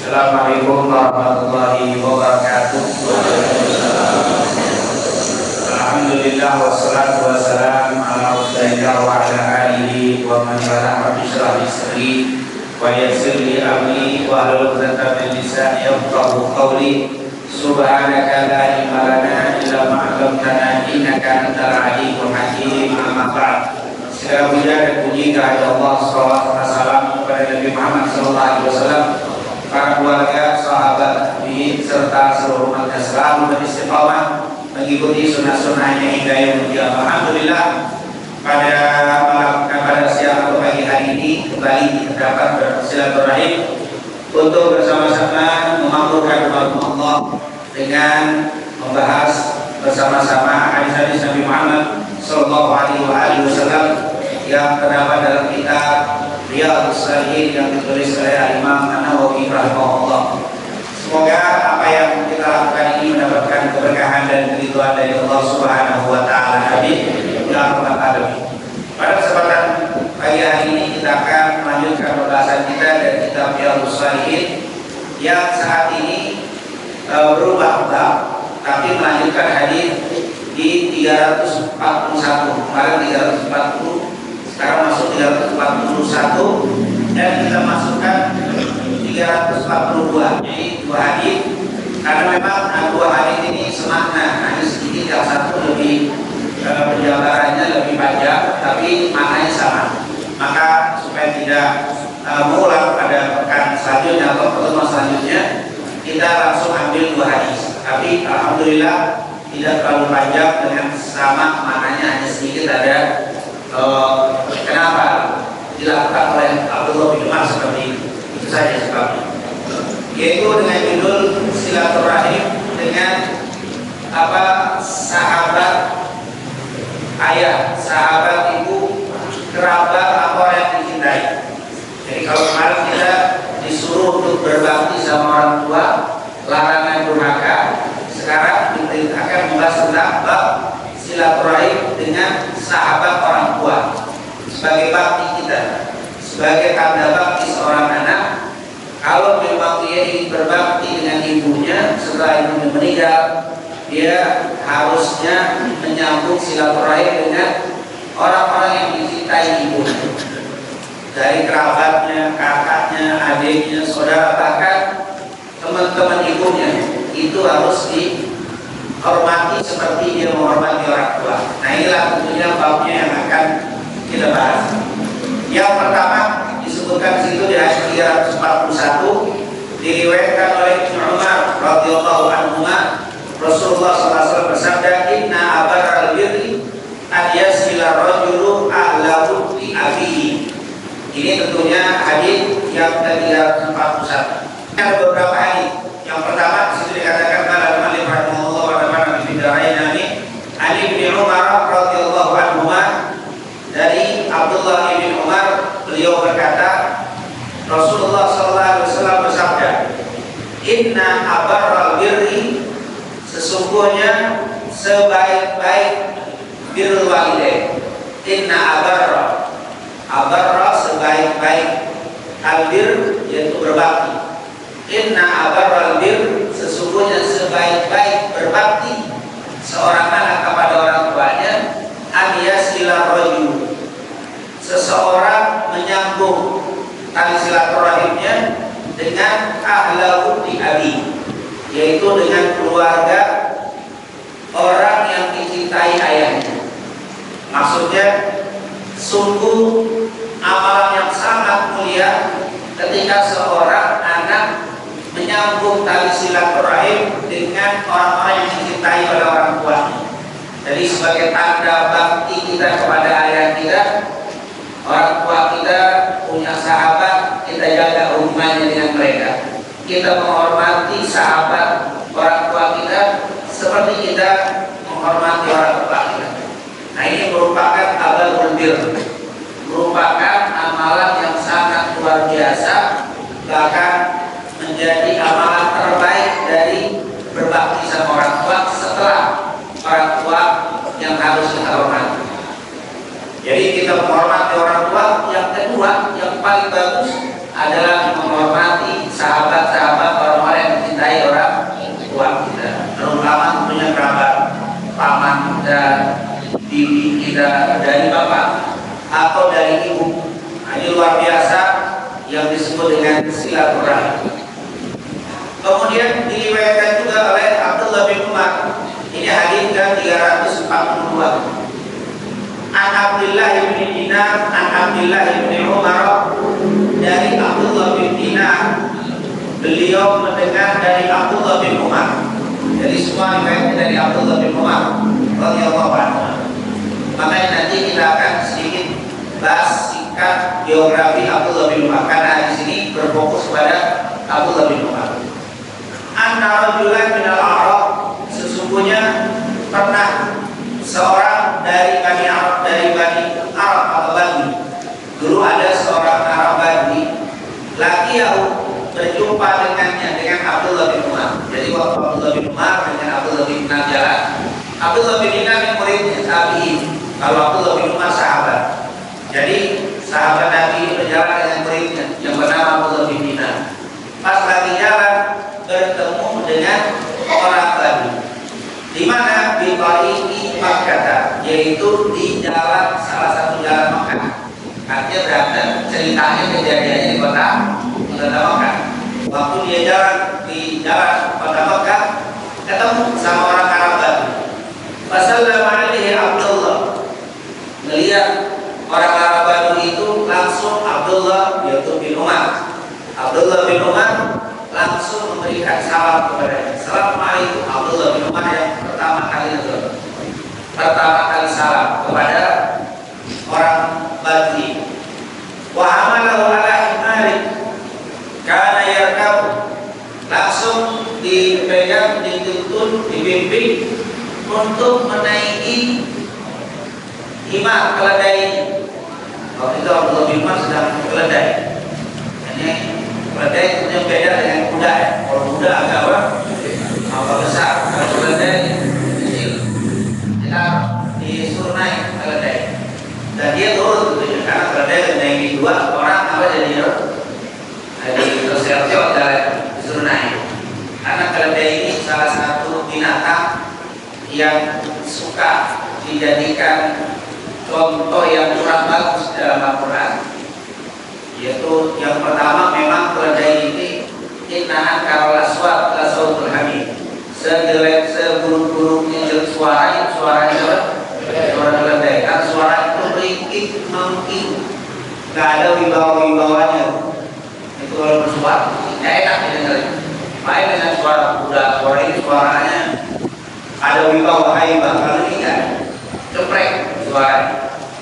Assalamualaikum warahmatullahi wabarakatuh. Alhamdulillah wassalatu wassalamu ala rasulillah wa ala alihi wa man wala. Rabbi shrah li sadri wa yassir li amri wa hlul 'uqdatam min lisani yafqahu qawli. Subhanaka la ilma lana illa ma 'allamtana innaka antal alimul hakim. Amma ba'd. Segala puja dan puji kehadirat Allah, salawat dan salam kepada Nabi Muhammad sallallahu alaihi wasallam, para keluarga, sahabat, tabi'in serta seluruh umat yang selalu beristiqamah mengikuti sunnah-sunnahnya hingga yaumul qiyamah. Alhamdulillah, pada siang atau pagi hari ini kembali terdapat bersilaturahim untuk bersama-sama memakmurkan umat Allah dengan membahas bersama-sama hadis-hadis Nabi Muhammad sallallahu alaihi wasallam yang terdapat dalam kitab Riyadhus Shalihin yang ditulis oleh Imam An-Nawawi rahimahullah. Semoga apa yang kita lakukan ini mendapatkan keberkahan dan keridhaan dari Allah Subhanahu wa taala. Amin. Ya rabbal alamin. Pada kesempatan pagi hari ini kita akan melanjutkan pembahasan kita dari kitab Riyadhus Shalihin yang saat ini berubah bab, tapi melanjutkan hadis di 341. Kemarin 340, sekarang masuk 341 dan kita masukkan 342. Jadi dua hadis, karena memang dua hadis ini semakna. Hadis ini yang satu lebih penjabarannya lebih panjang, tapi maknanya sama. Maka supaya tidak mengulang pada pekan selanjutnya atau pertemuan selanjutnya, kita langsung ambil dua hadis. Tapi alhamdulillah tidak terlalu panjang dengan sama maknanya, hanya sedikit ada kenapa dilakukan oleh Abdullah bin Umar seperti itu saja sebabnya, yaitu dengan judul silaturahim dengan sahabat ayah, sahabat ibu, kerabat atau orang yang dicintai. Jadi kalau kemarin kita disuruh untuk berbakti sama orang tua, larangan durhaka, sekarang diperintahkan membahas tentang bab silaturahim dengan sahabat orang tua sebagai bakti kita, sebagai tanda bakti seorang anak. Kalau memang dia ingin berbakti dengan ibunya setelah ibunya meninggal, dia harusnya menyambung silaturahim dengan orang-orang yang dicintai ibunya, dari kerabatnya, kakaknya, adiknya, saudara, bahkan teman-teman ibunya. Itu harus dihormati seperti dia menghormati orang tua. Nah, inilah tentunya babnya yang akan kita bahas. Yang pertama disebutkan di situ di ayat 341, diriwayatkan oleh Ibnu Umar radhiyallahu anhu, Rasulullah SAW bersabda, "Inna abaral birri an yasila rajulu ahlahu li abihi." Ini tentunya hadis yang ke-341. Ada beberapa hadis. Yang pertama di situ dikatakan qala al-mu'allif rahimahullah wa nafa'ana bi dzarain Ali bin Umar radhiyallahu anhu, dari Abdullah bin Umar, beliau berkata, Rasulullah sallallahu alaihi wasallam bersabda, "Inna abarral birri," sesungguhnya sebaik-baik birrul walidain. Inna abarra sebaik-baik, albir yaitu berbakti. Inna abarral bir, sesungguhnya sebaik-baik berbakti seorang anak kepada orang tuanya, an yasila rajul, seseorang menyambung tali silaturahimnya dengan ahlahu li abi, yaitu dengan keluarga orang yang dicintai ayahnya. Maksudnya sungguh amalan yang sangat mulia ketika seorang anak menyambung tali silaturahim dengan orang-orang yang dicintai oleh orang tuanya. Jadi sebagai tanda bakti kita kepada ayah kita, orang tua kita punya sahabat, kita jaga hubungannya dengan mereka. Kita menghormati sahabat orang tua kita seperti kita menghormati orang tua kita. Nah, ini merupakan abalul bir, merupakan amalan yang sangat luar biasa, bahkan menjadi amalan terbaik dari berbakti sama orang tua setelah orang tua yang harus kita hormati. Jadi kita menghormati orang tua. Yang kedua, yang paling bagus adalah menghormati sahabat-sahabat atau dari ibu. Ini luar biasa yang disebut dengan silaturahmi. Kemudian diriwayatkan juga oleh Abdullah bin Umar. Ini hadis ke-342. An Abdullah bin Dinar, an Abdullah bin Umar, dari Abdullah bin Dinar, beliau mendengar dari Abdullah bin Umar. Jadi semua riwayatnya dari Abdullah bin Umar radhiyallahu anhu. Makanya nanti kita akan sedikit bahas singkat biografi Abdullah bin Umar, karena di sini berfokus pada Abdullah bin Umar. Anna rajulan min al-A'rab, sesungguhnya pernah seorang dari Bani Arab, atau Badui. Dulu ada seorang Arab Badui, laqiyahu, berjumpa dengannya, dengan Abdullah bin Umar. Jadi waktu Abdullah bin Umar dengan Abdullah bin Dinar jalan, Abdullah bin Dinar yang muridnya tabi'in, kalau Abdullah bin Umar sahabat. Jadi sahabat Nabi berjalan dengan muridnya yang bernama Abdullah bin Dinar. Pas lagi jalan bertemu dengan orang Badui. Di mana? Di tariqi Makkah, yaitu di jalan, salah satu jalan Makkah. Artinya berarti ceritanya kejadiannya di kota Makkah. Waktu dia jalan di jalan kota Makkah, ketemu sama orang Arab Badui. Wassalamu alaihi Abdullah. Melihat orang Arab Badui itu, langsung Abdullah yaitu bin Umar. Abdullah bin Umar langsung memberikan salam kepadanya. Assalamualaikum. Abdullah bin Umar yang pertama kali salam kepada orang Badui. Wa amalahu ala himari kana yarkabu, langsung dipegang, dituntun, dibimbing untuk menaiki himar, keledai. Waktu itu Abdullah bin Umar sedang keledai. Ini keledai itu beda dengan kuda ya. Kalau kuda agak apa besar, kalau keledai kecil. Kita disuruh naik keledai dan dia turun gitu ya, karena keledai naik dua orang apa jadi terseok jalan, disuruh naik. Karena keledai ini salah satu binatang yang suka dijadikan contoh yang kurang bagus dalam Al-Quran. Yaitu yang pertama, memang keledai ini innahan karol aswat la sautul hamid, sejelek seburuk-buruknya suara keledai. Kan suara itu meringkik mengking, nggak ada wibawa-wibawanya. Itu kalau bersuara nggak enak didengar. Main dengan suara kuda, suara ini suaranya ada wibawa haibah. Kalau ini nggak, ceprek suara.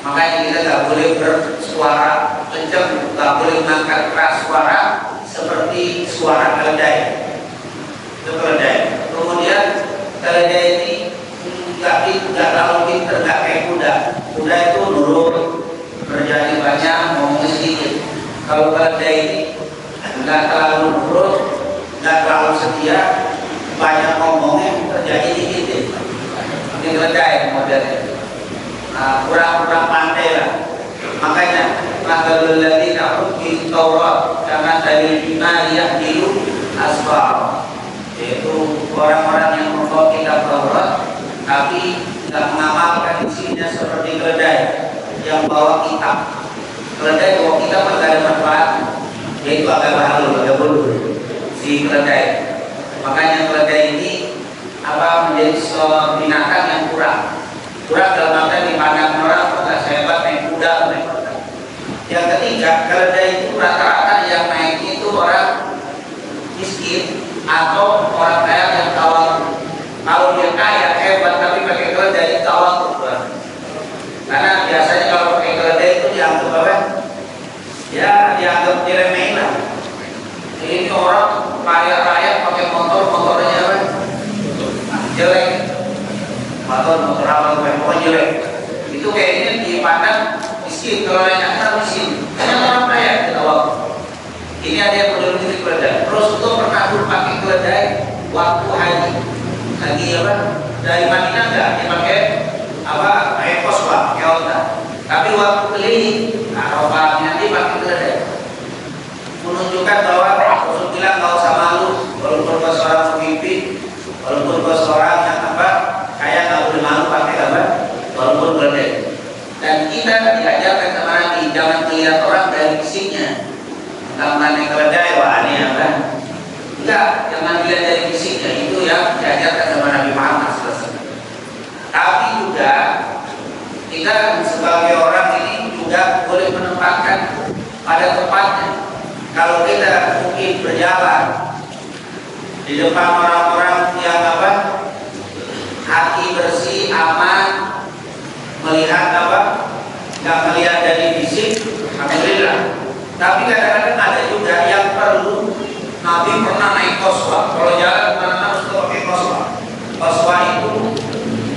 Makanya kita nggak boleh bersuara kencang, nggak boleh mengangkat keras suara seperti suara keledai. Itu keledai. Kemudian keledai ini nggak terlalu pinter, nggak kayak kuda. Kuda itu nurut, berjadi banyak, ngomong sedikit. Kalau keledai ini nggak terlalu nurut, nggak terlalu setia, banyak ngomongnya, terjadi dikit. Ini keledai modelnya. Kurang pandai lah. Makanya masalul ladzina utul Taurat kama dalil imaniyah dilu asfar, yaitu orang-orang yang membawa kitab Taurat tapi tidak mengamalkan isinya seperti keledai yang bawa kitab. Keledai bawa kitab tidak ada manfaat, yaitu agak bahalu, agak bodoh si keledai. Makanya keledai ini menjadi sebuah binatang yang kurang dalam arti dipandang orang nggak sehebat naik kuda, naik kuda. Yang ketiga, keledai itu rata-rata yang naik itu orang miskin atau orang kaya yang tawar. Kalau dia kaya hebat tapi pakai keledai tawar, karena biasanya kalau pakai keledai itu dianggap apa? Ya dianggap diremehin lah. Ini orang kaya raya pakai motornya apa? Jelek. Motor apa pokoknya jelek. Itu kayaknya dipandang miskin. Kalau yang kaya miskin, hanya orang kaya ditawar. Ini ada yang menurut keledai. Rasulullah pernah pakai keledai waktu haji dari Madinah enggak dipakai ekos pakai onta. Tapi waktu keliling Arafah nanti pakai keledai, menunjukkan bahwa Rasul bilang nggak usah malu walaupun kau seorang pemimpin, walaupun kau seorang yang kayak nggak boleh malu pakai walaupun keledai. Dan kita diajarkan sama Nabi berjalan di depan orang-orang yang apa, hati bersih, aman, melihat apa, nggak melihat dari fisik, alhamdulillah. Tapi kadang-kadang ada juga yang perlu. Nabi pernah naik Qaswa, kalau jalan kemana harus pakai Qaswa. Qaswa itu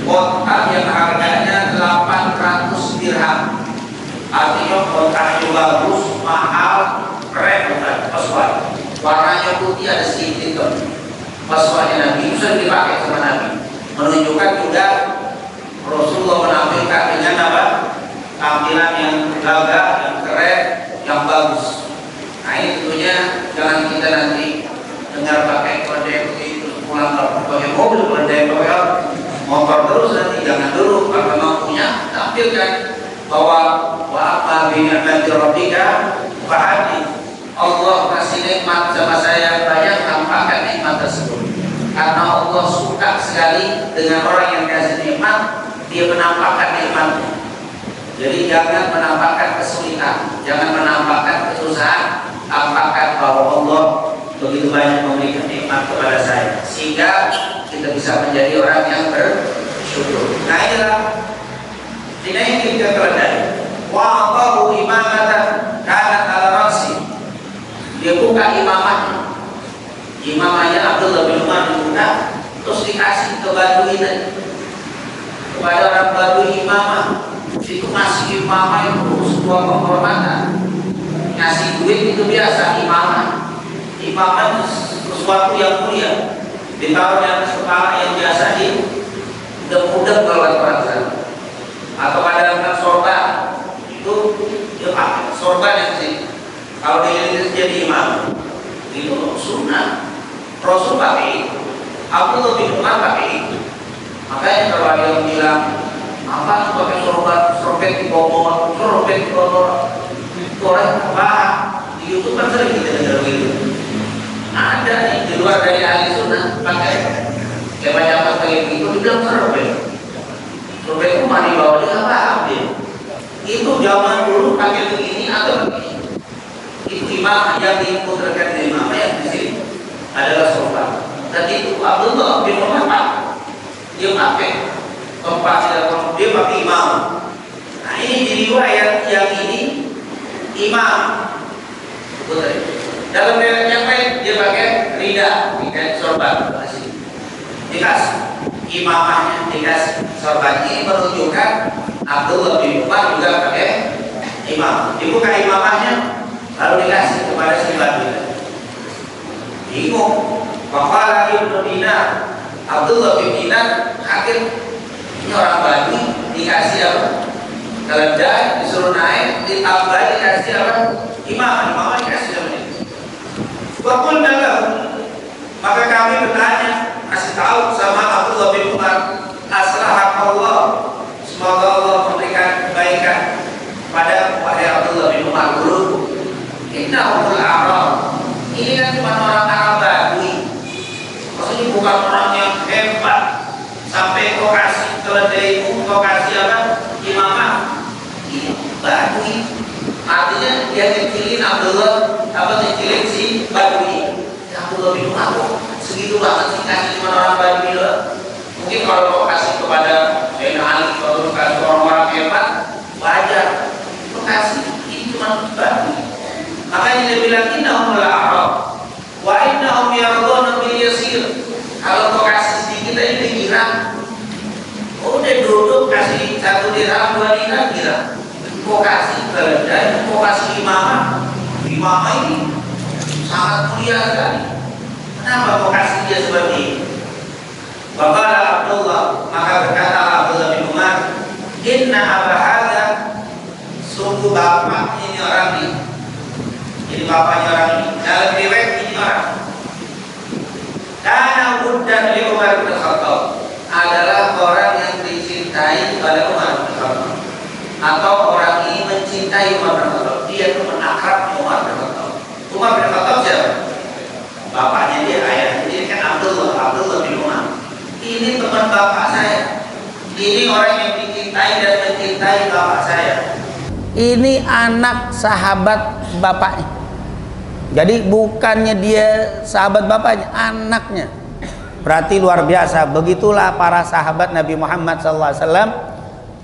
kotak yang harganya 800 dirham. Artinya kotaknya bagus, mahal, keren bukan Qaswa. Warnanya putih, ada sedikit hitam. Qaswanya Nabi bisa dipakai sama Nabi, menunjukkan juga Rasulullah menampilkan dengan apa, tampilan yang gagah, yang keren, yang bagus. Nah ini tentunya jangan kita nanti dengar pakai kode itu pulang pakai mobil, kode pakai motor terus, nanti jangan dulu. Kalau mampunya tampilkan bahwa wa apa bi ni'mati rabbika fahadith. Allah kasih nikmat sama saya, banyak, tampakkan nikmat tersebut. Karena Allah suka sekali dengan orang yang kasih nikmat, dia menampakkan nikmatnya. Jadi jangan menampakkan kesulitan, jangan menampakkan kesusahan, tampakkan bahwa Allah begitu banyak memberikan nikmat kepada saya, sehingga kita bisa menjadi orang yang bersyukur. Nah inilah yang kita pelajari. Wa Allahu imamatan kanat ala rasi. Dia buka imamahnya. Imamahnya Abdullah bin Umar dibuka, terus dikasih ke Badui tadi. Kepada orang Badui imamah. Itu ngasih imamah itu sebuah penghormatan. Ngasih duit itu biasa imamah. Imamah itu sesuatu yang mulia. Ditaruh di atas kepala yang biasa di udang-udang kalau orang sana. Atau kadang-kadang sorban itu dia pakai sorban yang sih. Kalau dia jadi imam itu sunnah. Rasul pakai itu, Abdullah bin Umar pakai itu. Makanya kalau ada yang bilang apa pakai sorban, sorban di bawah, sorban di bawah, orang apa di YouTube kan sering kita dengar begitu. Ada nih di luar dari ahli sunnah pakai kayak banyak pakai itu dibilang sorban. Sorban itu mah di bawah dia apa dia? Itu zaman dulu pakai begini atau begini. Itu imam yang diputarkan dari imam yang di sini adalah sorban. Dan itu Abdullah bin Umar dia pakai tempat dia pakai imam. Nah ini di riwayat yang ini imam. Betul. Dalam riwayat yang lain dia pakai rida, sorban. Dikasih imamahnya, dikasih sorban. Ini menunjukkan Abdullah bin Umar juga pakai imam. Dibuka imamahnya, lalu dikasih kepada si Badui. Bingung. Waqala Ibnu Dinar, Abdullah bin Dinar kaget. Ini orang Badui dikasih apa? Keledai, disuruh naik, ditambah dikasih apa? Imam dikasih apa ini? Waqul dalam, maka kami bertanya, kasih tahu sama Abdullah bin Umar, aslahak Allah, semoga Allah memberikan kebaikan pada wahai Abdullah bin Umar guru. Innahumul Arab. Ini kan cuma orang Arab Badui. Maksudnya bukan orang yang hebat sampai kau kasih keledaimu, kau kasih apa? Imamah. Ini Badui. Artinya dia kecilin Abdullah, apa kecilin si Badui. Abdullah bin Umar segitu banget sih kasih cuma orang Badui loh. Mungkin kalau kau kasih kepada Sayyidina Ali, kalau kasih orang-orang hebat, wajar. Kau kasih ini cuma Badui. Makanya dia bilang innahum la Arab wa innahum yarduna bil yasir. Kalau kau kasih sedikit aja pikiran, udah duduk kasih 1 dirham 2 dirham kira. Kau kasih keledai, kau kasih imamah. Imamah ini sangat mulia sekali. Kenapa kau kasih dia seperti ini? Waqala Abdullah, maka berkata Abdullah bin Umar, inna aba hadza, sungguh bapak ini orang ini. Jadi bapaknya orang ini, dalam riwayat ini orang. Karena Buddan li Umar bin Khattab, adalah orang yang dicintai oleh Umar bin Khattab, atau orang ini mencintai Umar bin Khattab. Dia teman akrab Umar bin Khattab. Umar bin Khattab siapa? Bapaknya dia, ayahnya dia kan Abdullah bin Umar. Ini teman bapak saya. Ini orang yang dicintai dan mencintai bapak saya. Ini anak sahabat bapaknya. Jadi bukannya dia sahabat bapaknya, anaknya. Berarti luar biasa. Begitulah para sahabat Nabi Muhammad SAW.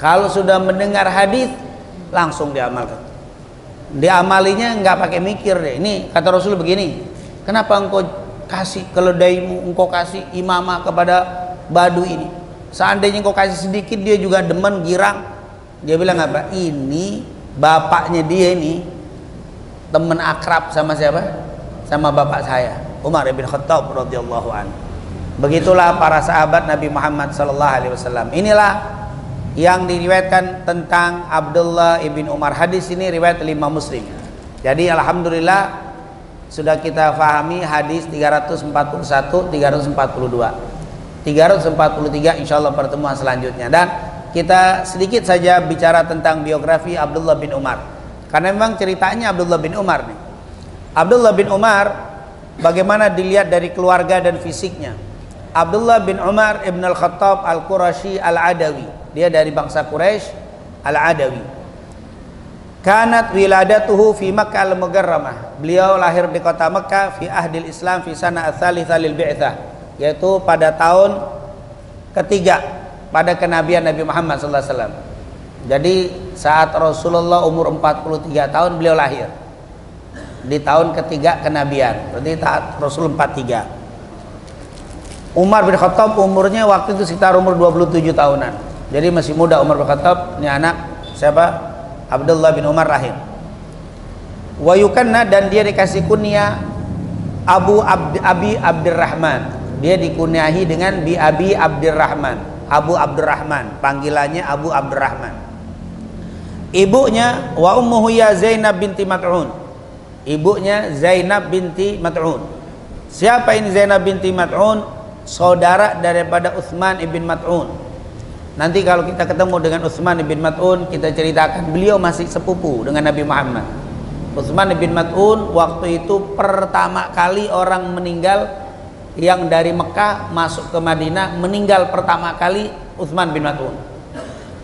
Kalau sudah mendengar hadis langsung diamalkan. Diamalinya nggak pakai mikir deh. Ini kata Rasul begini, kenapa engkau kasih keledaimu, engkau kasih imamah kepada badu ini? Seandainya engkau kasih sedikit dia juga demen, girang. Dia bilang apa? Ini bapaknya dia ini teman akrab sama siapa? Sama bapak saya, Umar bin Khattab radhiyallahu anhu. Begitulah para sahabat Nabi Muhammad sallallahu alaihi wasallam. Inilah yang diriwayatkan tentang Abdullah ibn Umar. Hadis ini riwayat Imam Muslim. Jadi alhamdulillah sudah kita fahami hadis 341, 342, 343 insyaallah pertemuan selanjutnya. Dan kita sedikit saja bicara tentang biografi Abdullah bin Umar. Karena memang ceritanya Abdullah bin Umar nih. Abdullah bin Umar bagaimana dilihat dari keluarga dan fisiknya. Abdullah bin Umar ibn al-Khattab al-Qurashi al-Adawi. Dia dari bangsa Quraisy al-Adawi. Kanat wiladatuhu fi Makkah al-Mukarramah. Beliau lahir di kota Makkah fi ahdil Islam fi sana ats-tsalitsah lil bi'tsah, yaitu pada tahun ketiga pada kenabian Nabi Muhammad sallallahu alaihi wasallam. Jadi saat Rasulullah umur 43 tahun beliau lahir di tahun ketiga kenabian. Berarti saat Rasul 43. Umar bin Khattab umurnya waktu itu sekitar umur 27 tahunan. Jadi masih muda Umar bin Khattab. Ini anak siapa? Abdullah bin Umar lahir. Wa yukanna, dan dia dikasih kunyah Abi Abdurrahman. Dia dikunyahi dengan Bi Abi Abdurrahman. Abu Abdurrahman, panggilannya Abu Abdurrahman. Ibunya wa ummuhu ya Zainab binti Mat'un. Ibunya Zainab binti Mat'un. Siapa ini Zainab binti Mat'un? Saudara daripada Utsman ibn Mat'un. Nanti kalau kita ketemu dengan Utsman ibn Mat'un, kita ceritakan beliau masih sepupu dengan Nabi Muhammad. Utsman ibn Mat'un waktu itu pertama kali orang meninggal yang dari Mekah masuk ke Madinah, meninggal pertama kali Utsman bin Mat'un.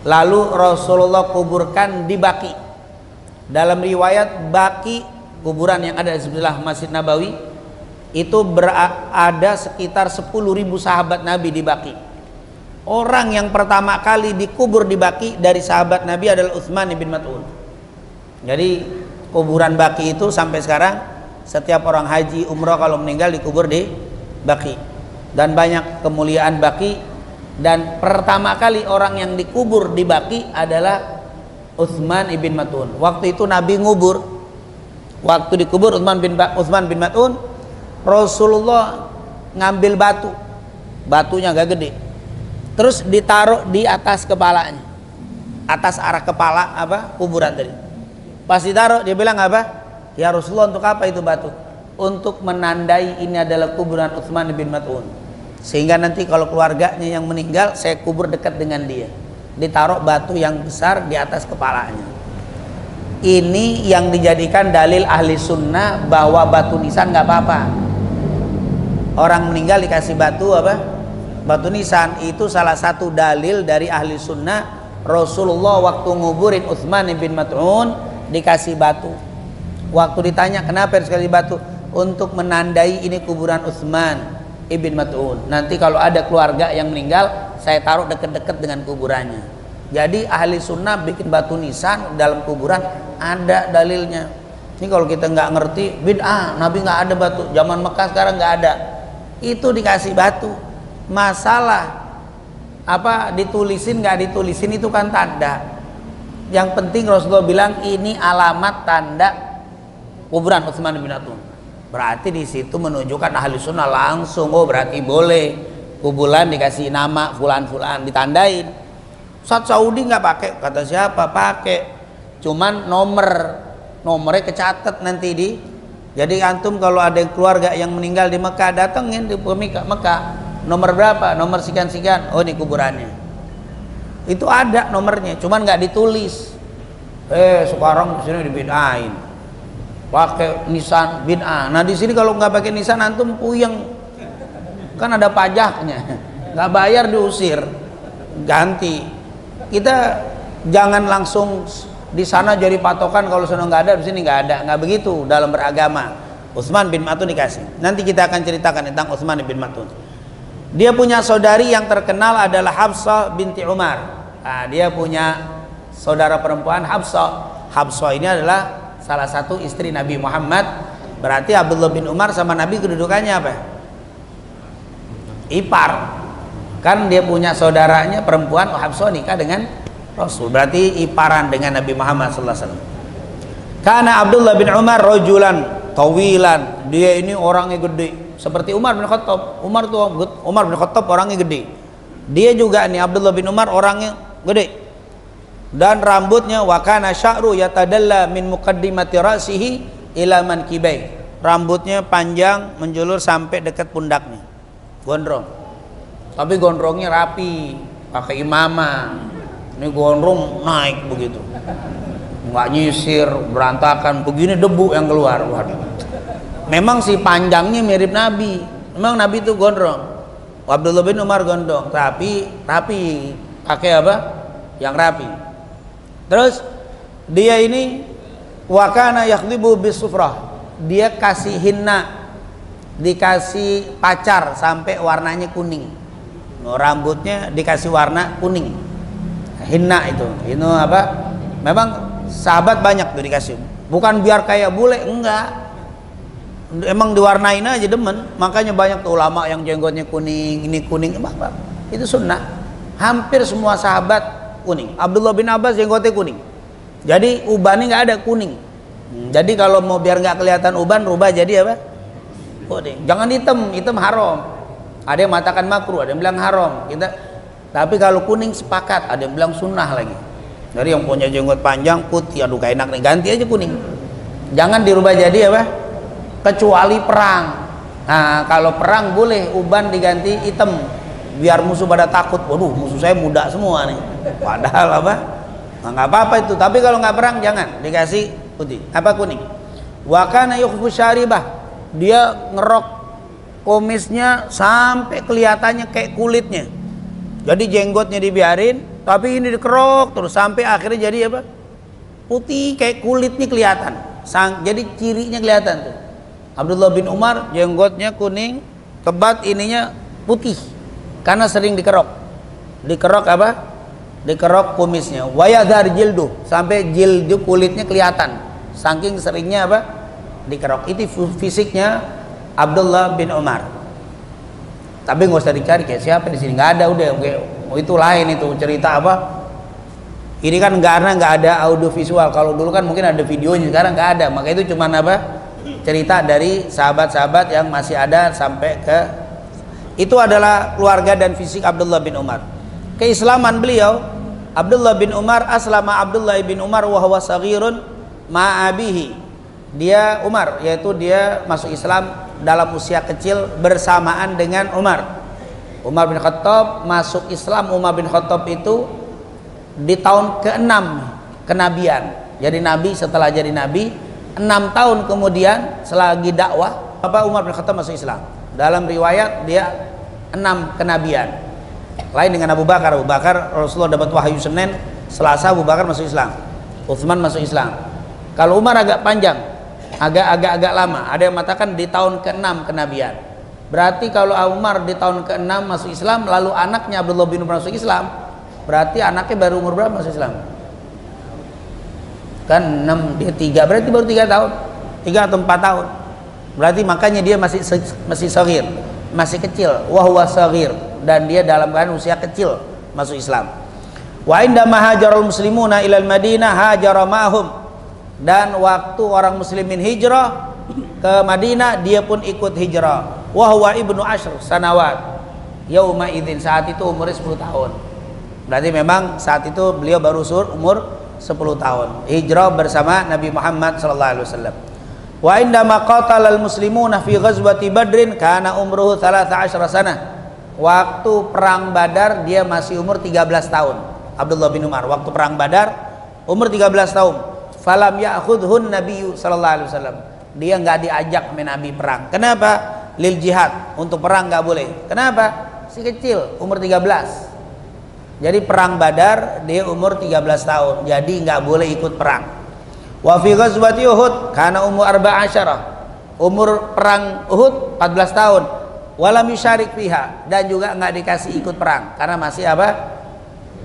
Lalu Rasulullah kuburkan di Baqi. Dalam riwayat Baqi, kuburan yang ada di sebelah Masjid Nabawi, itu ada sekitar 10.000 sahabat Nabi di Baqi. Orang yang pertama kali dikubur di Baqi dari sahabat Nabi adalah Utsman bin Mat'un. Jadi kuburan Baqi itu sampai sekarang setiap orang haji umrah kalau meninggal dikubur di Baqi. Dan banyak kemuliaan Baqi. Dan pertama kali orang yang dikubur di Baqi adalah Utsman ibn Mat'un. Waktu itu Nabi ngubur, waktu dikubur Utsman bin Mat'un, Rasulullah ngambil batu, batunya agak gede, terus ditaruh di atas kepalanya, atas arah kepala kuburan tadi. Pas ditaruh dia bilang apa? Ya Rasulullah, untuk apa itu batu? Untuk menandai ini adalah kuburan Utsman bin Mat'un. Sehingga nanti kalau keluarganya yang meninggal, saya kubur dekat dengan dia. Ditaruh batu yang besar di atas kepalanya. Ini yang dijadikan dalil ahli sunnah bahwa batu nisan nggak apa-apa. Orang meninggal dikasih batu apa? Batu nisan. Itu salah satu dalil dari ahli sunnah. Rasulullah waktu nguburin Utsman bin Mat'un dikasih batu. Waktu ditanya kenapa harus dikasih batu? Untuk menandai ini kuburan Utsman Ibn Mat'un. Nanti kalau ada keluarga yang meninggal, saya taruh dekat-dekat dengan kuburannya. Jadi ahli sunnah bikin batu nisan dalam kuburan ada dalilnya. Ini kalau kita nggak ngerti, bid'ah. Nabi nggak ada batu. Zaman Mekah sekarang nggak ada. Itu dikasih batu. Masalah ditulisin nggak ditulisin itu kan tanda. Yang penting Rasulullah bilang ini alamat tanda kuburan Utsman bin Mat'un. Berarti di situ menunjukkan ahli sunnah langsung, oh berarti boleh kuburan dikasih nama fulan-fulan, ditandain. Ustaz Saudi nggak pakai, kata siapa? Pakai, cuman nomornya kecatat nanti di. Jadi antum kalau ada keluarga yang meninggal di Mekah, datengin di Mekah, nomor berapa? Nomor sekian-sekian. Oh ini kuburannya. Itu ada nomornya, cuman nggak ditulis. Sekarang di sini dibedain. Pakai nisan bid'ah. Nah di sini kalau nggak pakai nisan antum puyeng, kan ada pajaknya, nggak bayar diusir, ganti. Kita jangan langsung di sana jadi patokan, kalau sana nggak ada di sini nggak ada, nggak begitu dalam beragama. Utsman bin Maz'un dikasih. Nanti kita akan ceritakan tentang Utsman bin Maz'un. Dia punya saudari yang terkenal adalah Hafsah binti Umar. Nah, dia punya saudara perempuan Hafsah. Hafsah ini adalah salah satu istri Nabi Muhammad. Berarti Abdullah bin Umar sama Nabi kedudukannya apa? Ipar. Kan dia punya saudaranya perempuan, Hafsah nikah dengan Rasul. Berarti iparan dengan Nabi Muhammad sallallahu alaihi wasallam. Karena Abdullah bin Umar rajulan tawilan. Dia ini orangnya gede. Seperti Umar bin Khattab. Umar bin Khattab orangnya gede. Dia juga nih Abdullah bin Umar orangnya gede. Dan rambutnya wa kana sya'ru yatadalla min muqaddimati ra'sihi ila mankibai. Rambutnya panjang menjulur sampai dekat pundaknya. Gondrong. Tapi gondrongnya rapi, pakai imamah. Ini gondrong naik begitu. Enggak nyisir, berantakan, begini debu yang keluar. Waduh. Memang si panjangnya mirip Nabi. Memang Nabi itu gondrong. Abdullah bin Umar gondrong, tapi rapi. Pakai apa? Yang rapi. Terus dia ini wakana yakhlibu bisufrah. Dia kasih hinna, dikasih pacar sampai warnanya kuning. Rambutnya dikasih warna kuning. Hinna itu apa? Memang sahabat banyak tuh dikasih. Bukan biar kayak bule, enggak. Emang diwarnain aja demen. Makanya banyak tuh ulama yang jenggotnya kuning, ini kuning, apa? Itu sunnah. Hampir semua sahabat kuning. Abdullah bin Abbas jenggotnya kuning. Jadi ubannya nggak ada kuning. Jadi kalau mau biar nggak kelihatan uban, rubah jadi apa? Kuning. Jangan hitam haram. Ada yang mengatakan makruh, ada yang bilang haram. Tapi kalau kuning sepakat, ada yang bilang sunnah lagi. Dari yang punya jenggot panjang putih, aduh gak enak nih, ganti aja kuning. Jangan dirubah jadi apa? Kecuali perang. Nah, kalau perang boleh uban diganti hitam, biar musuh pada takut. Waduh, musuh saya muda semua nih. Padahal apa? Nggak apa-apa itu. Tapi kalau nggak perang jangan dikasih putih. Apa kuning? Wa kana yukhfu syaribah. Dia ngerok kumisnya sampai kelihatannya kayak kulitnya. Jadi jenggotnya dibiarin, tapi ini dikerok terus sampai akhirnya jadi apa? Putih kayak kulitnya kelihatan. Jadi cirinya kelihatan tuh. Abdullah bin Umar jenggotnya kuning, kebat ininya putih karena sering dikerok. Dikerok apa? Dikerok kumisnya. Wayadhar jildu, sampai jildu kulitnya kelihatan. Saking seringnya apa? Dikerok. Itu fisiknya Abdullah bin Umar. Tapi nggak usah dicari kayak siapa di sini, nggak ada, udah. Itu lain itu cerita apa? Ini kan karena nggak ada audio visual. Kalau dulu kan mungkin ada videonya, sekarang nggak ada. Maka itu cuman apa? Cerita dari sahabat-sahabat yang masih ada sampai ke. Itu adalah keluarga dan fisik Abdullah bin Umar. Keislaman beliau, Abdullah bin Umar aslama Abdullah bin Umar wa huwa saghirun ma'abihi. Dia Umar, yaitu dia masuk Islam dalam usia kecil bersamaan dengan Umar. Umar bin Khattab masuk Islam. Umar bin Khattab itu di tahun ke-6 kenabian. Jadi Nabi, setelah jadi Nabi 6 tahun kemudian selagi dakwah, Umar bin Khattab masuk Islam. Dalam riwayat dia 6 kenabian. Lain dengan Abu Bakar. Abu Bakar Rasulullah dapat wahyu Senin, Selasa Abu Bakar masuk Islam. Utsman masuk Islam. Kalau Umar agak panjang, agak lama. Ada yang mengatakan di tahun ke-6 kenabian. Berarti kalau Umar di tahun ke-6 masuk Islam, lalu anaknya Abdullah bin Umar masuk Islam, berarti anaknya baru umur berapa masuk Islam? Kan 6, dia 3, berarti baru 3 tahun. 3 atau 4 tahun. Berarti makanya dia masih saghir, masih kecil. Wa huwa saghir, dan dia dalam keadaan usia kecil masuk Islam. Wa indama hajarul muslimuna ilal Madinah hajara ma'hum. Dan waktu orang muslimin hijrah ke Madinah, dia pun ikut hijrah. Wa huwa ibnu ashr sanawat. Yauma idzin, saat itu umurnya 10 tahun. Berarti memang saat itu beliau baru umur 10 tahun. Hijrah bersama Nabi Muhammad sallallahu alaihi wasallam. Wa indama qatalal muslimuna fi ghazwati Badrin kana umruhu 13 sanah. Waktu perang Badar dia masih umur 13 tahun. Abdullah bin Umar waktu perang Badar umur 13 tahun. Falam ya'khudhun Nabi sallallahu alaihi wasallam. Dia enggak diajak sama Nabi perang. Kenapa? Lil jihad, untuk perang enggak boleh. Kenapa? Si kecil, umur 13. Jadi perang Badar dia umur 13 tahun. Jadi enggak boleh ikut perang. Wa fi ghazwati Uhud kana umur 14. Umur perang Uhud 14 tahun. Walam yusyarik fiha, dan juga nggak dikasih ikut perang karena masih apa?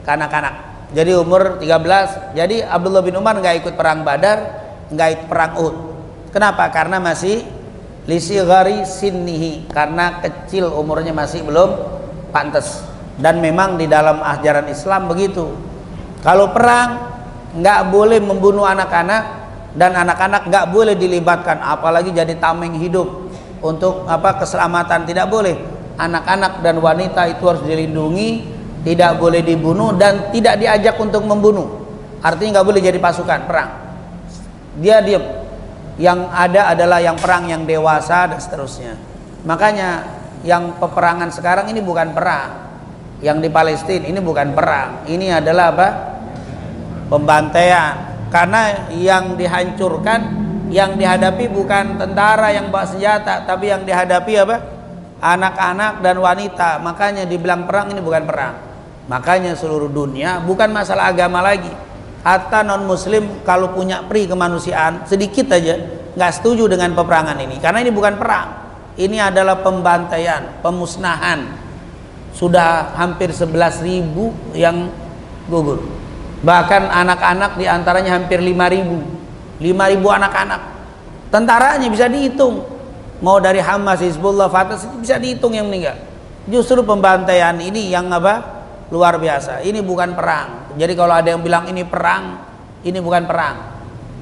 Kanak-kanak. Jadi umur 13. Jadi Abdullah bin Umar nggak ikut perang Badar, nggak ikut perang Uhud. Kenapa? Karena masih lisigari sinnihi, karena kecil umurnya, masih belum pantas. Dan memang di dalam ajaran Islam begitu. Kalau perang nggak boleh membunuh anak-anak, dan anak-anak nggak boleh dilibatkan, apalagi jadi tameng hidup untuk apa, keselamatan, tidak boleh. Anak-anak dan wanita itu harus dilindungi, tidak boleh dibunuh dan tidak diajak untuk membunuh. Artinya nggak boleh jadi pasukan perang. Dia diam. Yang ada adalah yang perang yang dewasa dan seterusnya. Makanya yang peperangan sekarang ini bukan perang. Yang di Palestina ini bukan perang. Ini adalah apa? Pembantaian. Karena yang dihancurkan, yang dihadapi bukan tentara yang bawa senjata, tapi yang dihadapi apa? Anak-anak dan wanita. Makanya dibilang perang, ini bukan perang. Makanya seluruh dunia, bukan masalah agama lagi, hatta non muslim kalau punya pri kemanusiaan sedikit aja nggak setuju dengan peperangan ini, karena ini bukan perang. Ini adalah pembantaian, pemusnahan. Sudah hampir 11.000 yang gugur. Bahkan anak-anak diantaranya hampir 5.000 anak-anak. Tentaranya bisa dihitung, mau dari Hamas, Hizbullah, Fatah, bisa dihitung yang meninggal. Justru pembantaian ini yang apa? Luar biasa. Ini bukan perang. Jadi kalau ada yang bilang ini perang, ini bukan perang.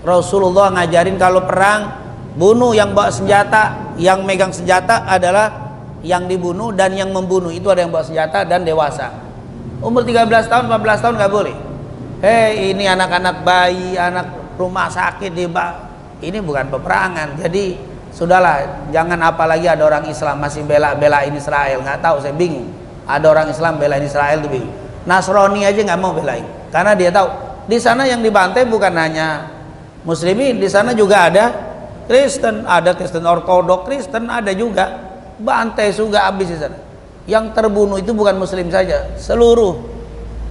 Rasulullah ngajarin kalau perang, bunuh yang bawa senjata, yang megang senjata adalah yang dibunuh, dan yang membunuh itu ada yang bawa senjata dan dewasa. Umur 13 tahun, 14 tahun nggak boleh. Hei, ini anak-anak bayi, anak rumah sakit ini bukan peperangan. Jadi sudahlah, jangan, apalagi ada orang Islam masih bela-belain Israel. Nggak tahu, saya bingung. Ada orang Islam belain Israel tuh bingung. Nasrani aja nggak mau belain, karena dia tahu di sana yang dibantai bukan hanya Muslimin, di sana juga ada Kristen, ada Kristen Ortodok, Kristen ada juga, bantai juga habis di sana. Yang terbunuh itu bukan Muslim saja, seluruh.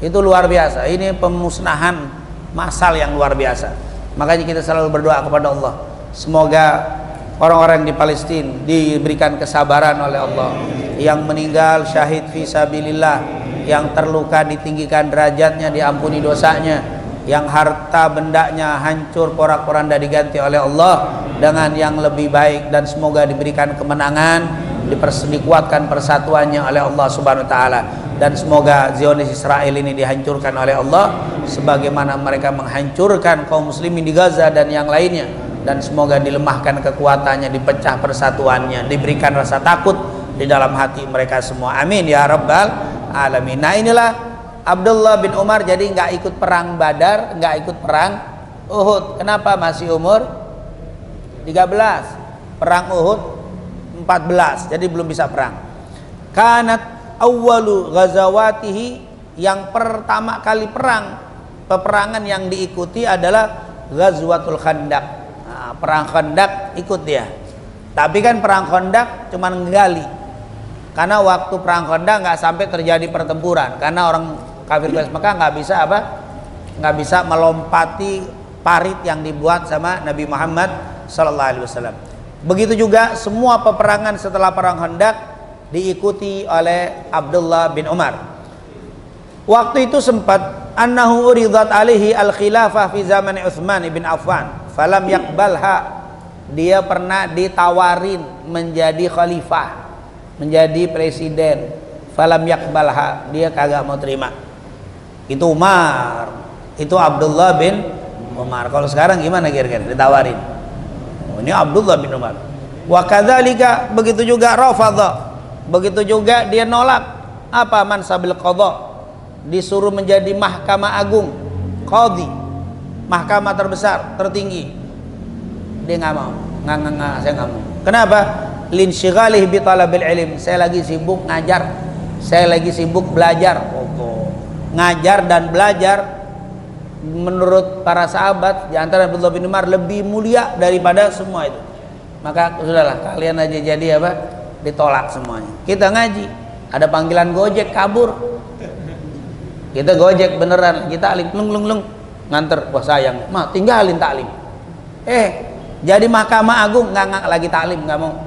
Itu luar biasa. Ini pemusnahan massal yang luar biasa. Makanya kita selalu berdoa kepada Allah, semoga orang-orang di Palestina diberikan kesabaran oleh Allah, yang meninggal syahid fi sabilillah, yang terluka ditinggikan derajatnya, diampuni dosanya, yang harta bendanya hancur porak-poranda diganti oleh Allah dengan yang lebih baik, dan semoga diberikan kemenangan, dikuatkan persatuannya oleh Allah Subhanahu wa taala, dan semoga Zionis Israel ini dihancurkan oleh Allah sebagaimana mereka menghancurkan kaum muslimin di Gaza dan yang lainnya, dan semoga dilemahkan kekuatannya, dipecah persatuannya, diberikan rasa takut di dalam hati mereka semua. Amin ya rabbal alamin. Nah, inilah Abdullah bin Umar. Jadi nggak ikut perang Badar, nggak ikut perang Uhud. Kenapa? Masih umur 13. Perang Uhud 14, jadi belum bisa perang. Kanat awwalu ghazawatihi, yang pertama kali peperangan yang diikuti adalah Ghazwatul Khandaq. Nah, perang Khandaq ikut dia. Tapi kan perang Khandaq cuma nggali. Karena waktu perang Khandaq nggak sampai terjadi pertempuran, karena orang kafir Quraisy Mekah nggak bisa melompati parit yang dibuat sama Nabi Muhammad SAW. Begitu juga semua peperangan setelah perang Khandaq diikuti oleh Abdullah bin Umar. Waktu itu sempat annahu uridat alaihi al-khilafah fi zaman Utsman bin Affan falam yaqbalha. Dia pernah ditawarin menjadi khalifah, menjadi presiden, falam yaqbalha, dia kagak mau terima. Itu Umar, itu Abdullah bin Umar. Kalau sekarang gimana kira-kira ditawarin? Oh, ini Abdullah bin Umar. Wa kadzalika, begitu juga rafadha, begitu juga dia nolak apa mansabil qadha, disuruh menjadi mahkamah agung, qadhi, mahkamah terbesar, tertinggi. Dia nggak mau, nggak, saya nggak mau. Kenapa? Linsyigalih bi talabil ilm, saya lagi sibuk ngajar, saya lagi sibuk belajar. Ngajar dan belajar menurut para sahabat di antara Abdullah bin Umar lebih mulia daripada semua itu. Maka sudahlah, kalian aja jadi apa? Ditolak semuanya. Kita ngaji, ada panggilan Gojek, kabur. Kita Gojek beneran, kita alim lung nganter. Wah sayang, mah tinggalin taklim. Jadi Mahkamah Agung nggak lagi taklim, nggak mau.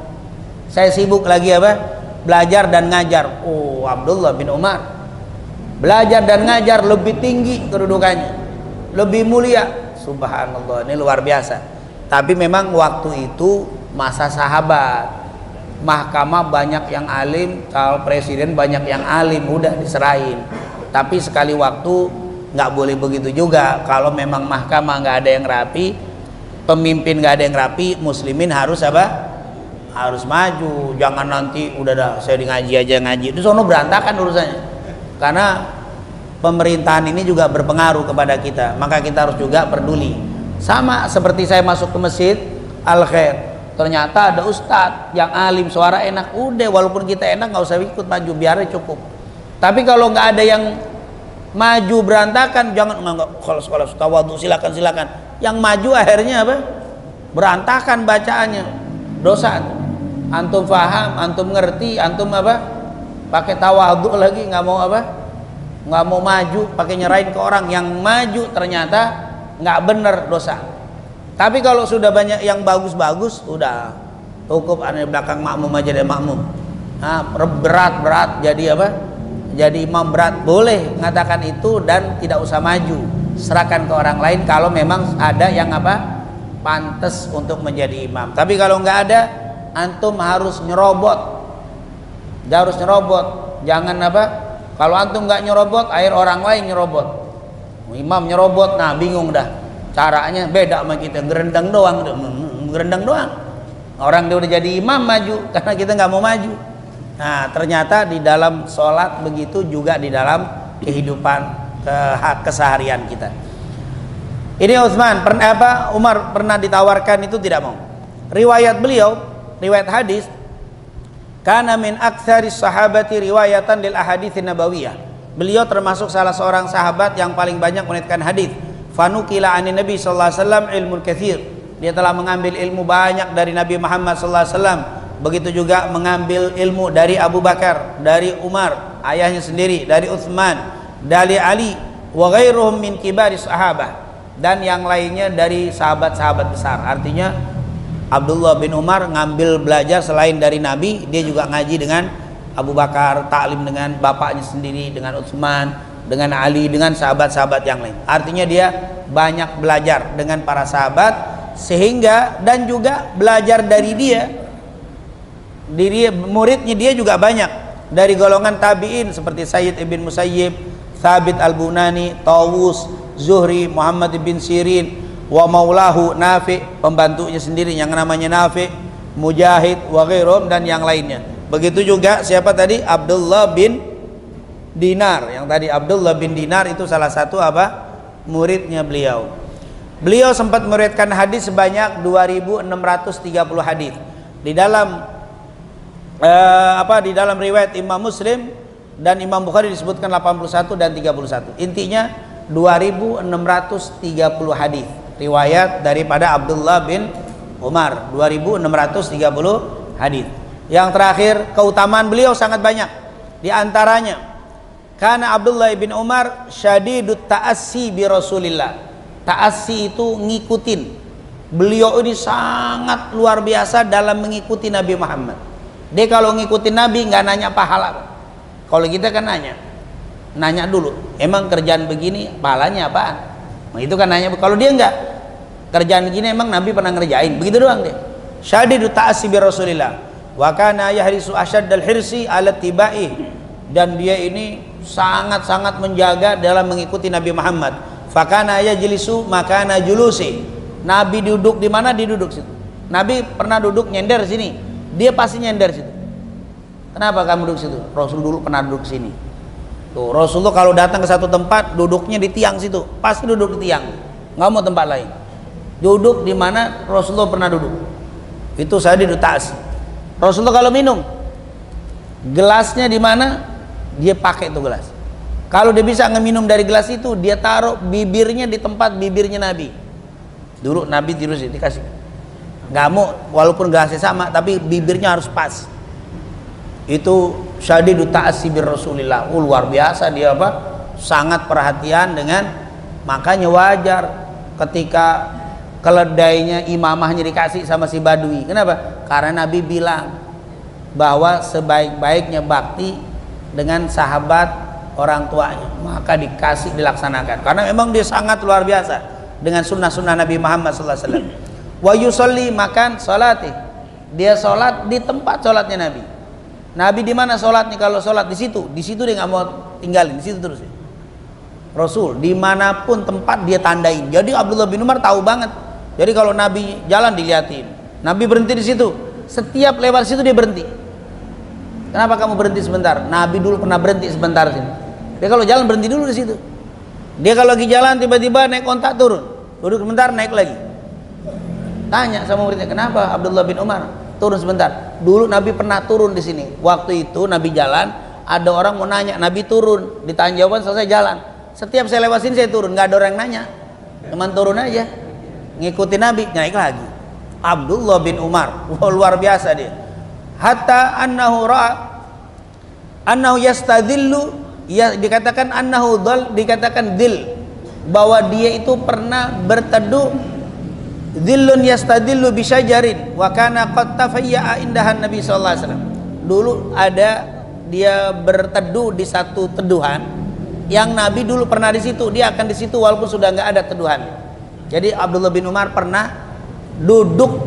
Saya sibuk lagi apa? Belajar dan ngajar. Oh, Abdullah bin Umar belajar dan ngajar lebih tinggi kedudukannya, lebih mulia. Subhanallah, ini luar biasa. Tapi memang waktu itu masa sahabat, mahkamah banyak yang alim, kalau presiden banyak yang alim, udah diserahin. Tapi sekali waktu nggak boleh begitu juga. Kalau memang mahkamah nggak ada yang rapi, pemimpin nggak ada yang rapi, muslimin harus apa? Harus maju. Jangan nanti udah dah saya di ngaji aja ngaji, itu sono berantakan urusannya. Karena pemerintahan ini juga berpengaruh kepada kita, maka kita harus juga peduli. Sama seperti saya masuk ke masjid Al Khair, ternyata ada ustadz yang alim, suara enak, udah walaupun kita enak nggak usah ikut maju, biarnya cukup. Tapi kalau nggak ada yang maju berantakan, jangan nggak, kalau sekolah tawadu silakan. Yang maju akhirnya apa? Berantakan bacaannya, dosa. Antum paham, antum ngerti, antum apa? Pakai tawadhu lagi, nggak mau apa? Nggak mau maju, pakai nyerahin ke orang. Yang maju ternyata nggak bener, dosa. Tapi kalau sudah banyak yang bagus-bagus, udah cukup ada di belakang makmum aja deh, makmum. Nah, berat jadi apa? Jadi imam berat, boleh mengatakan itu dan tidak usah maju. Serahkan ke orang lain kalau memang ada yang apa? Pantas untuk menjadi imam. Tapi kalau nggak ada, antum harus nyerobot. Jangan apa? Kalau antum nggak nyerobot, air orang lain nyerobot. Imam nyerobot, nah bingung dah. Caranya beda sama kita, gerendang doang. Orang dia udah jadi imam maju, karena kita nggak mau maju. Nah ternyata di dalam sholat begitu juga di dalam kehidupan keseharian kita. Ini Umar pernah ditawarkan itu tidak mau. Riwayat beliau, riwayat hadis, kana min aktsaris sahabati riwayatan lil ahaditsin nabawiyah. Beliau termasuk salah seorang sahabat yang paling banyak meriwayatkan hadis. Fanukila anin Nabi sallallahu alaihi wasallam ilmun katsir. Dia telah mengambil ilmu banyak dari Nabi Muhammad sallallahu alaihi wasallam. Begitu juga mengambil ilmu dari Abu Bakar, dari Umar, ayahnya sendiri, dari Utsman, dari Ali, wa ghairuhum min kibari sahabah, dan yang lainnya dari sahabat-sahabat besar. Artinya Abdullah bin Umar ngambil belajar selain dari Nabi, dia juga ngaji dengan Abu Bakar, taklim dengan bapaknya sendiri, dengan Utsman, dengan Ali, dengan sahabat-sahabat yang lain. Artinya dia banyak belajar dengan para sahabat, sehingga dan juga belajar dari muridnya dia juga banyak dari golongan tabi'in seperti Sayyid ibn Musayyib, Thabit al-Bunani, Tawus, Zuhri, Muhammad bin Sirin, wa maulahu Nafi', pembantunya sendiri yang namanya Nafi', Mujahid, wa ghairum, dan yang lainnya. Begitu juga siapa tadi? Abdullah bin Dinar. Yang tadi Abdullah bin Dinar itu salah satu apa? Muridnya beliau. Beliau sempat meriwayatkan hadis sebanyak 2630 hadis. Di dalam di dalam riwayat Imam Muslim dan Imam Bukhari disebutkan 81 dan 31. Intinya 2630 hadis riwayat daripada Abdullah bin Umar, 2630 hadis. Yang terakhir, keutamaan beliau sangat banyak. Di antaranya, karena Abdullah bin Umar syadidut ta'assi bi Rasulillah. Ta'assi itu ngikutin. Beliau ini sangat luar biasa dalam mengikuti Nabi Muhammad. Dia kalau ngikutin Nabi nggak nanya pahala. Kalau kita kan nanya dulu, emang kerjaan begini pahalanya apaan? Nah, itu kan nanya. Kalau dia nggak, kerjaan begini emang Nabi pernah ngerjain? Begitu doang dia. Syadidut ta'assi bi Rasulillah. Wa kana yahrisu asyaddal hirsi ala tibai. Dan dia ini sangat-sangat menjaga dalam mengikuti Nabi Muhammad. Fakana yajlisu makana julusi. Nabi duduk di mana, dia duduk situ. Nabi pernah duduk nyender sini, dia pasti nyender situ. Kenapa kamu duduk situ? Rasul dulu pernah duduk sini. Tuh, Rasulullah kalau datang ke satu tempat duduknya di tiang situ, pasti duduk di tiang, nggak mau tempat lain. Duduk di mana Rasulullah pernah duduk. Itu saya duduk tas. Rasulullah kalau minum, gelasnya di mana, dia pakai itu gelas. Kalau dia bisa ngeminum dari gelas itu, dia taruh bibirnya di tempat bibirnya Nabi. Dulu Nabi tidur sih dikasih. Nggak mau, walaupun gelasnya sama, tapi bibirnya harus pas. Itu syadidut ta'assi bir Rasulillah. Luar biasa dia apa? Sangat perhatian dengan, makanya wajar ketika keledainya, imamahnya dikasih sama si badui. Kenapa? Karena Nabi bilang bahwa sebaik-baiknya bakti dengan sahabat orang tuanya, maka dikasih dilaksanakan. Karena memang dia sangat luar biasa dengan sunnah-sunnah Nabi Muhammad SAW. Wa yusolli, makan salati, dia sholat di tempat sholatnya Nabi. Nabi di mana sholatnya? Kalau sholat di situ dia nggak mau tinggalin, di situ terus. Rasul dimanapun tempat dia tandain. Jadi Abdullah bin Umar tahu banget. Jadi kalau Nabi jalan dilihatin, Nabi berhenti di situ. Setiap lewat situ dia berhenti. Kenapa kamu berhenti sebentar? Nabi dulu pernah berhenti sebentar sini. Dia kalau jalan berhenti dulu di situ. Dia kalau lagi jalan tiba-tiba naik ontak turun, duduk sebentar naik lagi. Tanya sama muridnya, kenapa Abdullah bin Umar turun sebentar? Dulu Nabi pernah turun di sini. Waktu itu Nabi jalan, ada orang mau nanya, Nabi turun, ditanya jawaban selesai jalan. Setiap saya lewat sini saya turun, nggak ada orang yang nanya, cuman turun aja, ngikutin Nabi, naik lagi. Abdullah bin Umar, wow, luar biasa dia. Hatta annahu yastadillu, ya dikatakan annahu dhal, dikatakan dil, bahwa dia itu pernah berteduh. Dhillun yastadillu bisyajarin wa kana qad tafayya'a indahan Nabi sallallahu alaihi wasallam. Dulu ada dia berteduh di satu teduhan yang Nabi dulu pernah di situ, dia akan di situ walaupun sudah nggak ada teduhan. Jadi Abdullah bin Umar pernah duduk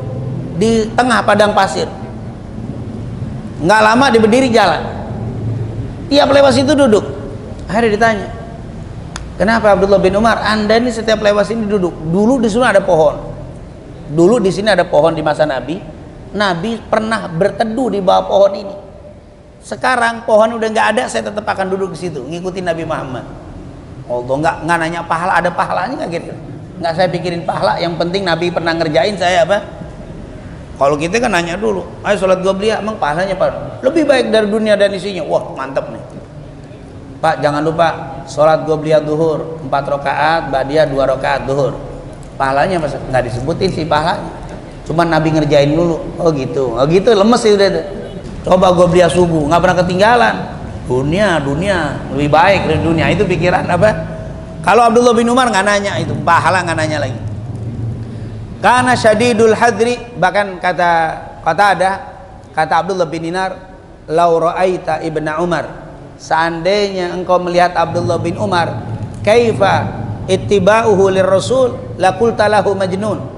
di tengah padang pasir, nggak lama dia berdiri jalan, tiap lewat situ duduk. Akhirnya ditanya, kenapa Abdullah bin Umar, Anda ini setiap lewat sini duduk? Dulu di sini ada pohon, dulu di sini ada pohon di masa Nabi. Nabi pernah berteduh di bawah pohon ini. Sekarang pohon udah nggak ada, saya tetap akan duduk di situ, ngikutin Nabi Muhammad. Allah nggak nanya pahala, ada pahalanya nggak gitu? Nggak saya pikirin pahala, yang penting Nabi pernah ngerjain saya apa? Kalau kita kan nanya dulu, ayo sholat qobliyah, emang pahalanya apa? Lebih baik dari dunia dan isinya. Wah mantap nih. Pak jangan lupa sholat qobliyah duhur 4 rakaat, ba'diyah 2 rakaat duhur. Pahalanya masa nggak disebutin sih pahalanya? Cuman Nabi ngerjain dulu. Oh gitu lemes sih udah. Coba qobliyah subuh, nggak pernah ketinggalan. Dunia lebih baik dari dunia, itu pikiran apa? Kalau Abdullah bin Umar nggak nanya itu pahala, nggak nanya lagi. Karena syadidul hadri, bahkan kata Abdullah bin Dinar, lau ra'aita ibna Umar, seandainya engkau melihat Abdullah bin Umar, kaifa ittiba'uhu lirrasul laqulta lahu majnun.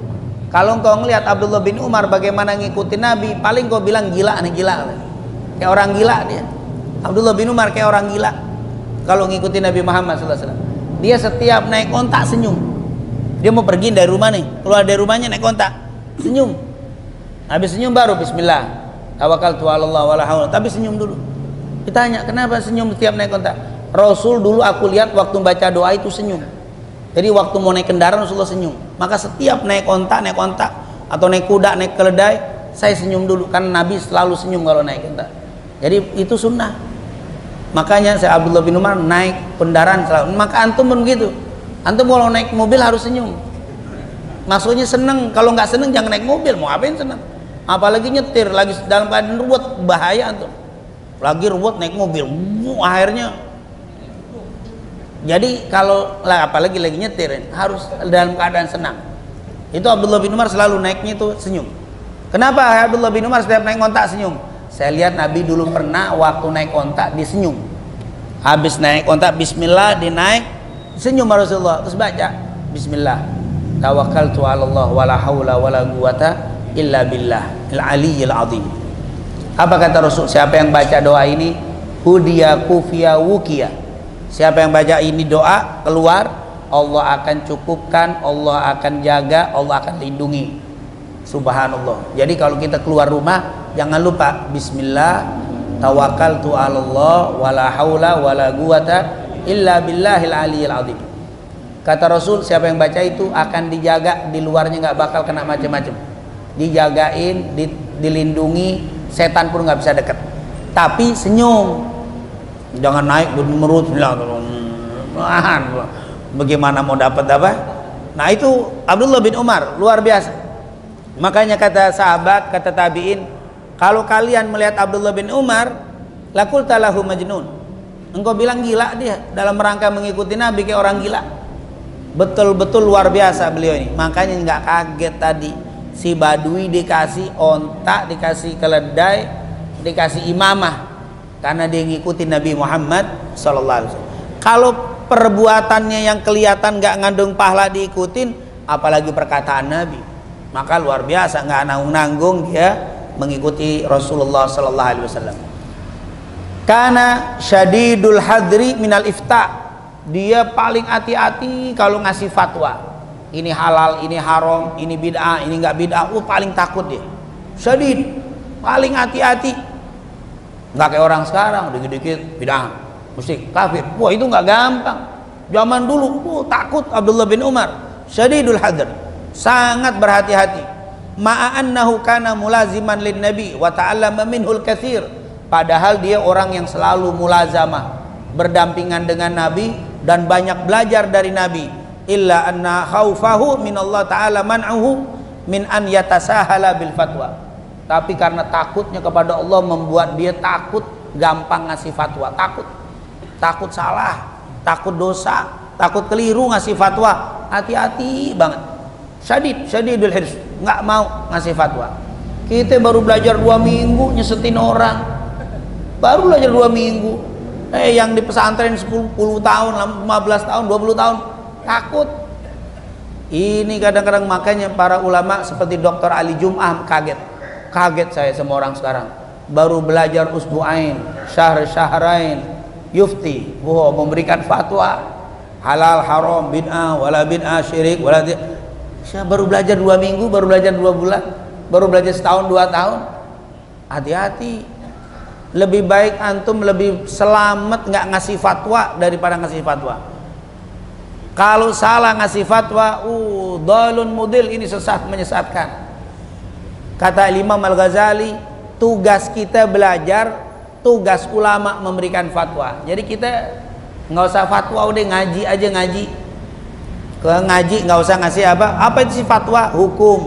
Kalau engkau melihat Abdullah bin Umar bagaimana ngikutin Nabi, paling kau bilang gila nih, gila. Kayak orang gila dia. Abdullah bin Umar kayak orang gila kalau ngikutin Nabi Muhammad SAW. Dia setiap naik ontak senyum. Dia mau pergi dari rumah nih, keluar dari rumahnya naik ontak, senyum. Habis senyum baru bismillah, tawakkaltu 'alallah wala haula. Tapi senyum dulu. Ditanya, kenapa senyum setiap naik ontak? Rasul dulu aku lihat waktu baca doa itu senyum. Jadi waktu mau naik kendaraan Rasulullah senyum. Maka setiap naik ontak atau naik kuda, naik keledai, saya senyum dulu, karena Nabi selalu senyum kalau naik ontak. Jadi itu sunnah. Makanya saya Abdullah bin Umar naik kendaraan selalu. Maka antum pun begitu. Antum kalau naik mobil harus senyum. Maksudnya seneng. Kalau nggak seneng jangan naik mobil. Mau ngapain seneng? Apalagi nyetir lagi dalam keadaan ruwet, bahaya antum. Lagi ruwet naik mobil, akhirnya. Jadi kalau apalagi lagi nyetir harus dalam keadaan senang. Itu Abdullah bin Umar selalu naiknya itu senyum. Kenapa Abdullah bin Umar setiap naik ontak senyum? Saya lihat Nabi dulu pernah waktu naik ontak disenyum. Habis naik ontak bismillah, dinaik senyum Rasulullah, terus baca bismillah, tawakkaltu 'alallah wala haula wala quwata illa billah al-aliyyil azim. Apa kata Rasul? Siapa yang baca doa ini, hudiya kufiya wukiya. Siapa yang baca ini doa keluar, Allah akan cukupkan, Allah akan jaga, Allah akan lindungi. Subhanallah. Jadi kalau kita keluar rumah jangan lupa bismillah, tawakkaltu 'alallah wala haula wala quwata illa billahil aliyyil azim. Kata Rasul, siapa yang baca itu akan dijaga, di luarnya nggak bakal kena macam-macam. Dijagain, dilindungi, setan pun nggak bisa dekat. Tapi senyum. Jangan naik bermerut bilang bagaimana mau dapat apa? Nah itu Abdullah bin Umar luar biasa. Makanya kata sahabat, kata tabiin, kalau kalian melihat Abdullah bin Umar, laqulta lahu majnun. Engkau bilang gila dia dalam rangka mengikuti Nabi kayak orang gila. betul-betul luar biasa beliau ini. Makanya nggak kaget tadi si Badui dikasih ontak, dikasih keledai, dikasih imamah karena dia ngikutin Nabi Muhammad SAW. Kalau perbuatannya yang kelihatan nggak ngandung pahala diikutin, apalagi perkataan Nabi, maka luar biasa, nggak nanggung-nanggung dia mengikuti Rasulullah SAW. Karena syadidul hadri minal ifta, dia paling hati-hati kalau ngasih fatwa. Ini halal, ini haram, ini bid'ah, ini nggak bid'ah. Paling takut dia. Syadid, paling hati-hati. Nggak kayak orang sekarang, dikit-dikit bid'ah, musyrik, kafir. Wah, itu nggak gampang. Zaman dulu, takut Abdullah bin Umar. Syadidul hadr, sangat berhati-hati. Ma'annahu kana mulaziman lin nabi wa ta'allama minhul katsir. Padahal dia orang yang selalu mulazamah, berdampingan dengan Nabi dan banyak belajar dari Nabi. Illa anna khaufahu min Allah Ta'ala man'uhu min an yatasahala bil fatwa. Tapi karena takutnya kepada Allah membuat dia takut gampang ngasih fatwa. Takut salah, takut dosa, takut keliru ngasih fatwa. Hati-hati banget. Syadidul hirs, nggak mau ngasih fatwa. Kita baru belajar 2 minggu nyesetin orang. Baru belajar 2 minggu, yang di pesantren 10 tahun, 15 tahun, 20 tahun, takut. Ini kadang-kadang makanya para ulama seperti Dr. Ali Jum'ah kaget saya sama orang sekarang. Baru belajar usbu'ain, syahrain, yufti, memberikan fatwa halal, haram, bid'ah, wala bid'ah, syirik, wala saya baru belajar 2 minggu, baru belajar 2 bulan, baru belajar setahun 2 tahun. Hati-hati. Lebih baik antum lebih selamat nggak ngasih fatwa daripada ngasih fatwa. Kalau salah ngasih fatwa, dalun mudil, ini sesat, menyesatkan. Kata Imam Al-Ghazali, tugas kita belajar, tugas ulama memberikan fatwa. Jadi kita nggak usah fatwa, udah ngaji aja, ngaji. Ke ngaji nggak usah ngasih apa itu sih fatwa? Hukum,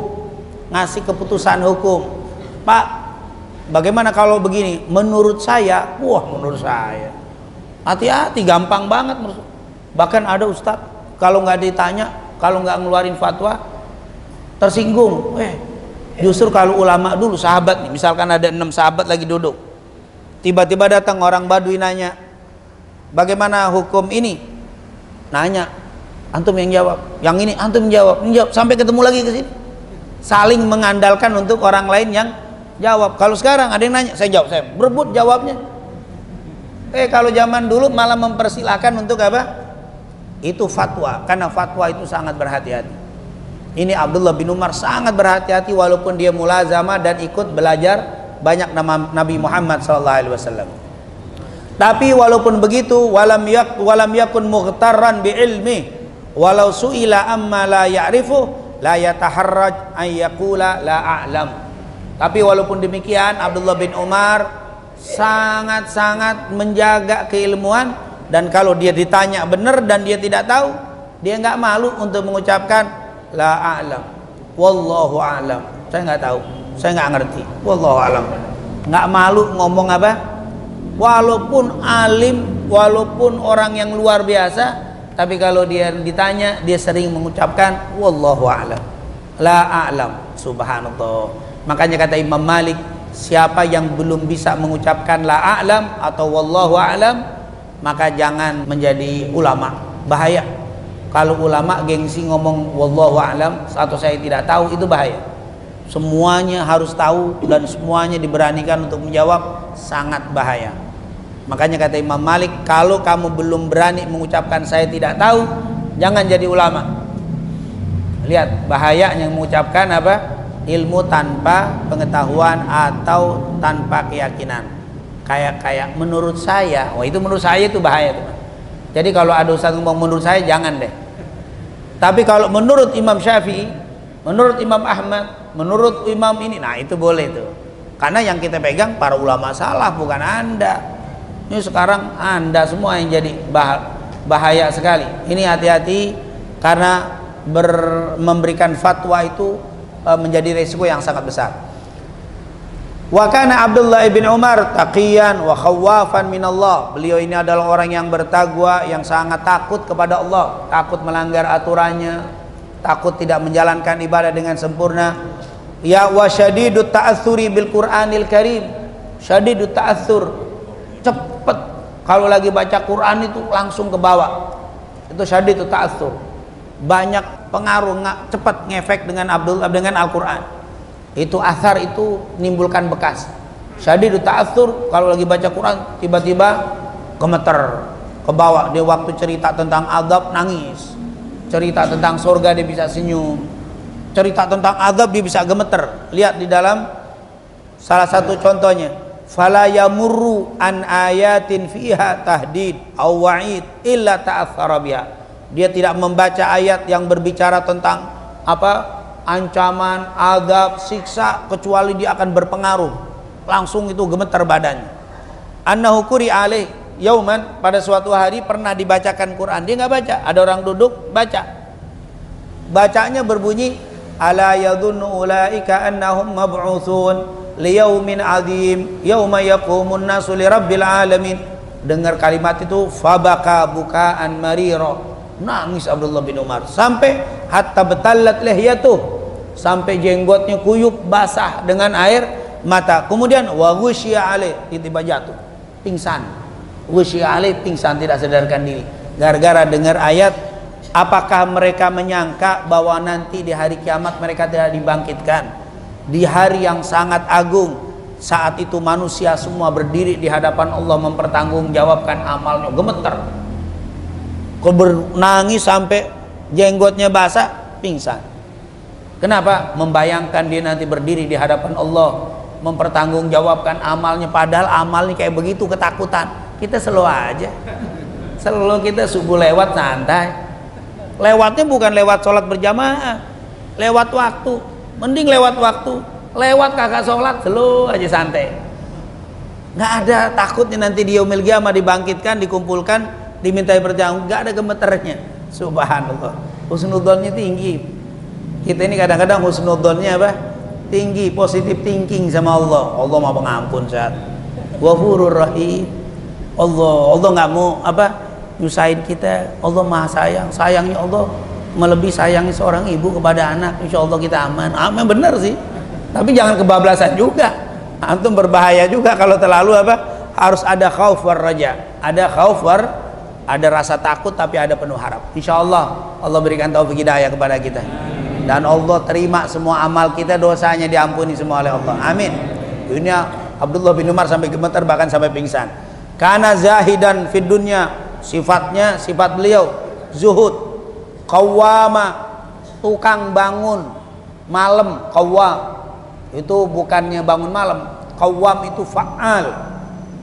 ngasih keputusan hukum. Pak, bagaimana kalau begini? Menurut saya, menurut saya. Hati-hati, gampang banget. Bahkan ada ustadz, kalau nggak ditanya, kalau nggak ngeluarin fatwa, tersinggung. Justru kalau ulama dulu, sahabat nih, misalkan ada 6 sahabat lagi duduk, tiba-tiba datang orang Badui nanya, bagaimana hukum ini? Nanya, antum yang jawab. Yang ini antum jawab, sampai ketemu lagi ke sini. Saling mengandalkan untuk orang lain yang jawab. Kalau sekarang ada yang nanya, saya jawab, saya berebut jawabnya. Kalau zaman dulu malah mempersilahkan untuk apa? Itu fatwa, karena fatwa itu sangat berhati-hati. Ini Abdullah bin Umar sangat berhati-hati walaupun dia mulazamah dan ikut belajar banyak nama Nabi Muhammad SAW. Tapi walaupun begitu, walam yakun mughtarran bi ilmi, walau su'ila amma la ya'rifu la yataharraj an yaqula la a'lam. Tapi walaupun demikian, Abdullah bin Umar sangat-sangat menjaga keilmuan, dan kalau dia ditanya benar dan dia tidak tahu, dia nggak malu untuk mengucapkan la a'lam, wallahu a'lam, saya nggak tahu, saya nggak ngerti, wallahu a'lam. Nggak malu ngomong apa? Walaupun alim, walaupun orang yang luar biasa, tapi kalau dia ditanya, dia sering mengucapkan wallahu a'lam, la a'lam. Subhanallah. Makanya kata Imam Malik, siapa yang belum bisa mengucapkan la a'lam atau wallahu a'lam, maka jangan menjadi ulama. Bahaya. Kalau ulama gengsi ngomong wallahu a'lam atau saya tidak tahu, itu bahaya. Semuanya harus tahu dan semuanya diberanikan untuk menjawab, sangat bahaya. Makanya kata Imam Malik, kalau kamu belum berani mengucapkan saya tidak tahu, jangan jadi ulama. Lihat bahayanya mengucapkan apa? Ilmu tanpa pengetahuan atau tanpa keyakinan. Kayak menurut saya, itu menurut saya itu bahaya tuh. Jadi kalau ada ustaz ngomong menurut saya, jangan deh. Tapi kalau menurut Imam Syafi'i, menurut Imam Ahmad, menurut Imam ini, nah itu boleh tuh. Karena yang kita pegang para ulama salaf, bukan Anda. Ini sekarang Anda semua yang jadi bahaya sekali. Ini hati-hati, karena memberikan fatwa itu menjadi resiko yang sangat besar. Wa kana Abdullah ibn Umar taqiyan wa khawafan minallah. Beliau ini adalah orang yang bertakwa, yang sangat takut kepada Allah, takut melanggar aturannya, takut tidak menjalankan ibadah dengan sempurna. Ya wa syadidut ta'atsuri bil Qur'anil Karim. Syadidut ta'atsur, cepet kalau lagi baca Quran itu langsung ke bawah. Itu syadidut ta'atsur. Banyak pengaruh, cepat ngefek dengan Al-Qur'an. Itu athar itu nimbulkan bekas. Syadidut ta'atsur, kalau lagi baca Quran tiba-tiba gemeter ke bawah. Dia waktu cerita tentang azab nangis, cerita tentang surga dia bisa senyum, cerita tentang azab dia bisa gemeter. Lihat di dalam salah satu contohnya, fala yamurru an ayatin fiha tahdid aw wa'id illa ta'athara biha. Dia tidak membaca ayat yang berbicara tentang ancaman, azab, siksa, kecuali dia akan berpengaruh, langsung itu gemeter badannya. Annahu quri alaih yauman, pada suatu hari pernah dibacakan Quran, dia nggak baca, ada orang duduk baca, bacanya berbunyi ala yadhunnu ulaika annahum mab'utsun liyaumin azim yauma yaqumun nasu lirabbil alamin. Dengar kalimat itu fabaka bukaan marira, nangis Abdullah bin Umar sampai hatta betallat lihyatuh, sampai jenggotnya kuyup basah dengan air mata. Kemudian wa ghusyiya alaih, tiba-tiba jatuh pingsan. Ghusyiya alaih, pingsan, tidak sadarkan diri gara-gara dengar ayat. Apakah mereka menyangka bahwa nanti di hari kiamat mereka tidak dibangkitkan, di hari yang sangat agung? Saat itu manusia semua berdiri di hadapan Allah mempertanggungjawabkan amalnya, gemeter, nangis sampai jenggotnya basah, pingsan. Kenapa? Membayangkan dia nanti berdiri di hadapan Allah mempertanggungjawabkan amalnya, padahal amalnya kayak begitu ketakutan. Kita slow aja, slow, kita subuh lewat santai. Lewatnya bukan lewat sholat berjamaah, lewat waktu. Mending lewat waktu, lewat kagak sholat, slow aja santai. Nggak ada takutnya nanti di yaumil qiyamah dibangkitkan, dikumpulkan, dimintai pertanggung, nggak ada gemeternya. Subhanallah, husnudzonnya tinggi. Kita ini kadang-kadang husnudzonnya tinggi, positive thinking sama Allah. Allah Maha Pengampun, saat Ghafurur Rahim. Allah nggak mau nyusahin kita. Allah Maha Sayang. Sayangnya Allah melebihi sayangnya seorang ibu kepada anak. Insya Allah kita aman. Aman bener sih. Tapi jangan kebablasan juga. Antum berbahaya juga kalau terlalu harus ada khauf war raja. Ada khauf war, ada rasa takut tapi ada penuh harap. Insya Allah Allah berikan taufik hidayah kepada kita. Dan Allah terima semua amal kita, dosanya diampuni semua oleh Allah. Amin. Ini Abdullah bin Umar sampai gemeter, bahkan sampai pingsan. Karena zahidan fid dunya, sifatnya, sifat beliau zuhud. Qawwama, tukang bangun malam. Qawwam itu bukannya bangun malam, qawwam itu fa'al.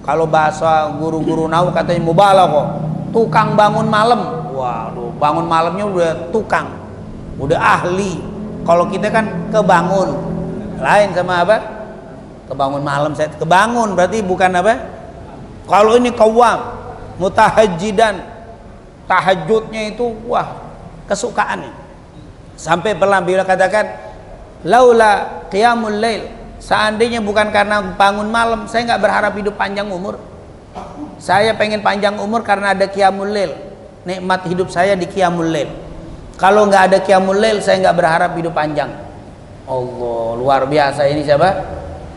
Kalau bahasa guru-guru nahwu katanya mubalaghah, tukang bangun malam. Waduh, bangun malamnya udah tukang, udah ahli. Kalau kita kan kebangun, lain sama kebangun malam. Saya kebangun berarti bukan kalau ini qawwam, mutahajjidan, tahajudnya itu kesukaannya. Sampai pernah beliau katakan, laula qiyamul lail, seandainya bukan karena bangun malam, saya nggak berharap hidup panjang umur. Saya pengen panjang umur karena ada qiyamul lail. Nikmat hidup saya di qiyamul lail. Kalau nggak ada qiyamul lail, saya nggak berharap hidup panjang. Allah, luar biasa ini siapa?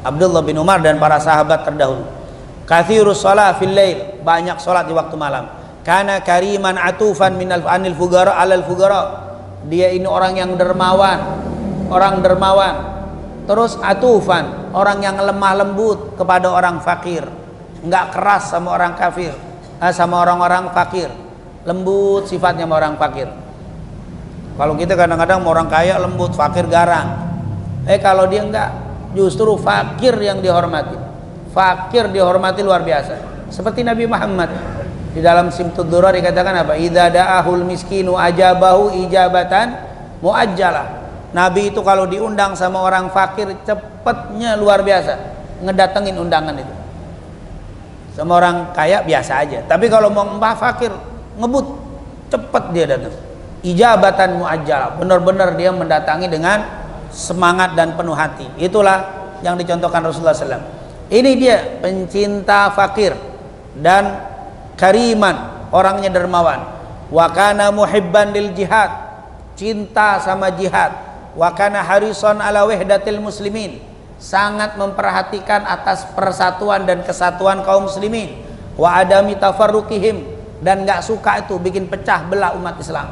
Abdullah bin Umar dan para sahabat terdahulu. Katsirus shalah fil lail, banyak salat di waktu malam. Kana kariman atufan minal anil fugara alal fugara. Dia ini orang yang dermawan, orang dermawan. Terus atufan, orang yang lemah lembut kepada orang fakir, nggak keras sama orang kafir, sama orang-orang fakir, lembut sifatnya sama orang fakir. Kalau kita kadang-kadang orang kaya lembut, fakir garang. Kalau dia enggak, justru fakir yang dihormati. Fakir dihormati luar biasa. Seperti Nabi Muhammad di dalam Simtud Durar dikatakan apa? Idza da'ahul miskinu ajabahu ijabatan muajjalah. Nabi itu kalau diundang sama orang fakir cepetnya luar biasa, ngedatengin undangan itu. Sama orang kaya biasa aja, tapi kalau mau mbah fakir ngebut, cepet dia datang. Ijabatan muajjalah, benar-benar dia mendatangi dengan semangat dan penuh hati. Itulah yang dicontohkan Rasulullah SAW. Ini dia pencinta fakir dan kariman, orangnya dermawan. Wa kana muhibban lil jihad, cinta sama jihad. Wa kana harisan ala wahdatil muslimin, sangat memperhatikan atas persatuan dan kesatuan kaum muslimin. Wa adami tafarruqihim, dan gak suka itu bikin pecah belah umat Islam.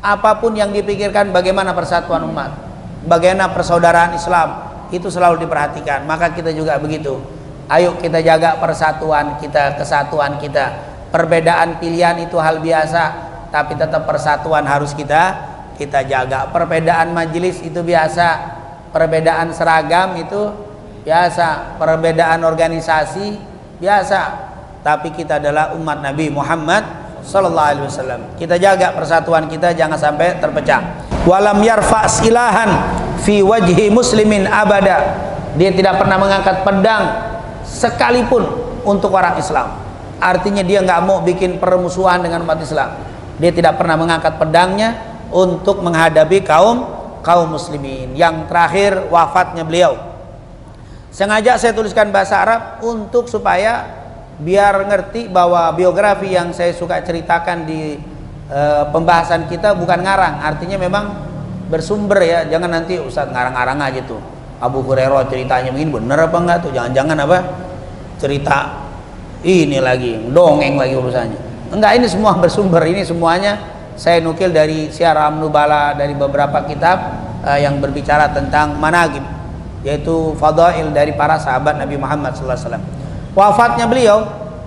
Apapun yang dipikirkan bagaimana persatuan umat, bagaimana persaudaraan Islam, itu selalu diperhatikan. Maka kita juga begitu. Ayo kita jaga persatuan kita, kesatuan kita. Perbedaan pilihan itu hal biasa, tapi tetap persatuan harus kita jaga. Perbedaan majelis itu biasa, perbedaan seragam itu biasa, perbedaan organisasi biasa, tapi kita adalah umat Nabi Muhammad sallallahu alaihi wasallam. Kita jaga persatuan kita, jangan sampai terpecah. Walam yarfa silahan fi wajhi muslimin abada, dia tidak pernah mengangkat pedang sekalipun untuk orang Islam. Artinya dia nggak mau bikin permusuhan dengan umat Islam. Dia tidak pernah mengangkat pedangnya untuk menghadapi kaum muslimin. Yang terakhir wafatnya beliau. Sengaja saya tuliskan bahasa Arab untuk supaya biar ngerti bahwa biografi yang saya suka ceritakan di pembahasan kita bukan ngarang, artinya memang bersumber ya. Jangan nanti Ustaz ngarang-ngarang aja tuh. Abu Hurairah ceritanya begini, bener apa enggak tuh? Jangan-jangan apa? Cerita ini lagi, dongeng lagi urusannya. Enggak, ini semua bersumber, ini semuanya saya nukil dari Syiar Nubala, dari beberapa kitab yang berbicara tentang manaqib, yaitu fadail dari para sahabat Nabi Muhammad sallallahu alaihi wasallam. Wafatnya beliau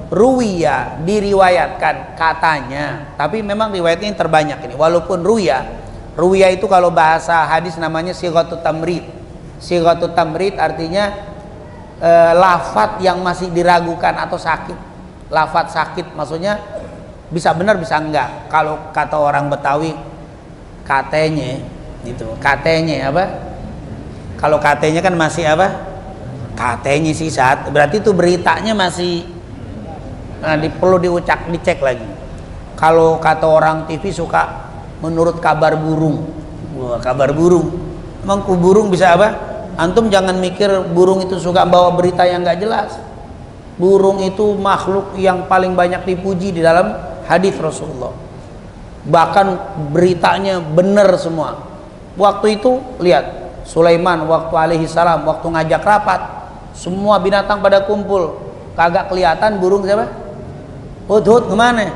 ruwiya, diriwayatkan katanya, tapi memang riwayatnya yang terbanyak ini. Walaupun ruwiya itu kalau bahasa hadis namanya sighatut tamrid. Sighatut tamrid artinya lafadz yang masih diragukan atau sakit. Lafadz sakit maksudnya bisa benar bisa enggak. Kalau kata orang Betawi katanya gitu. Katanya apa? Kalau katanya kan masih apa? Katanya sih saat berarti itu beritanya masih perlu dicek lagi. Kalau kata orang TV suka menurut kabar burung. Wah, kabar burung. Emang burung bisa apa? Antum jangan mikir burung itu suka bawa berita yang nggak jelas. Burung itu makhluk yang paling banyak dipuji di dalam hadis Rasulullah. Bahkan beritanya benar semua. Waktu itu lihat Sulaiman waktu alaihi salam waktu ngajak rapat, semua binatang pada kumpul, kagak kelihatan burung siapa? Hudhud kemana?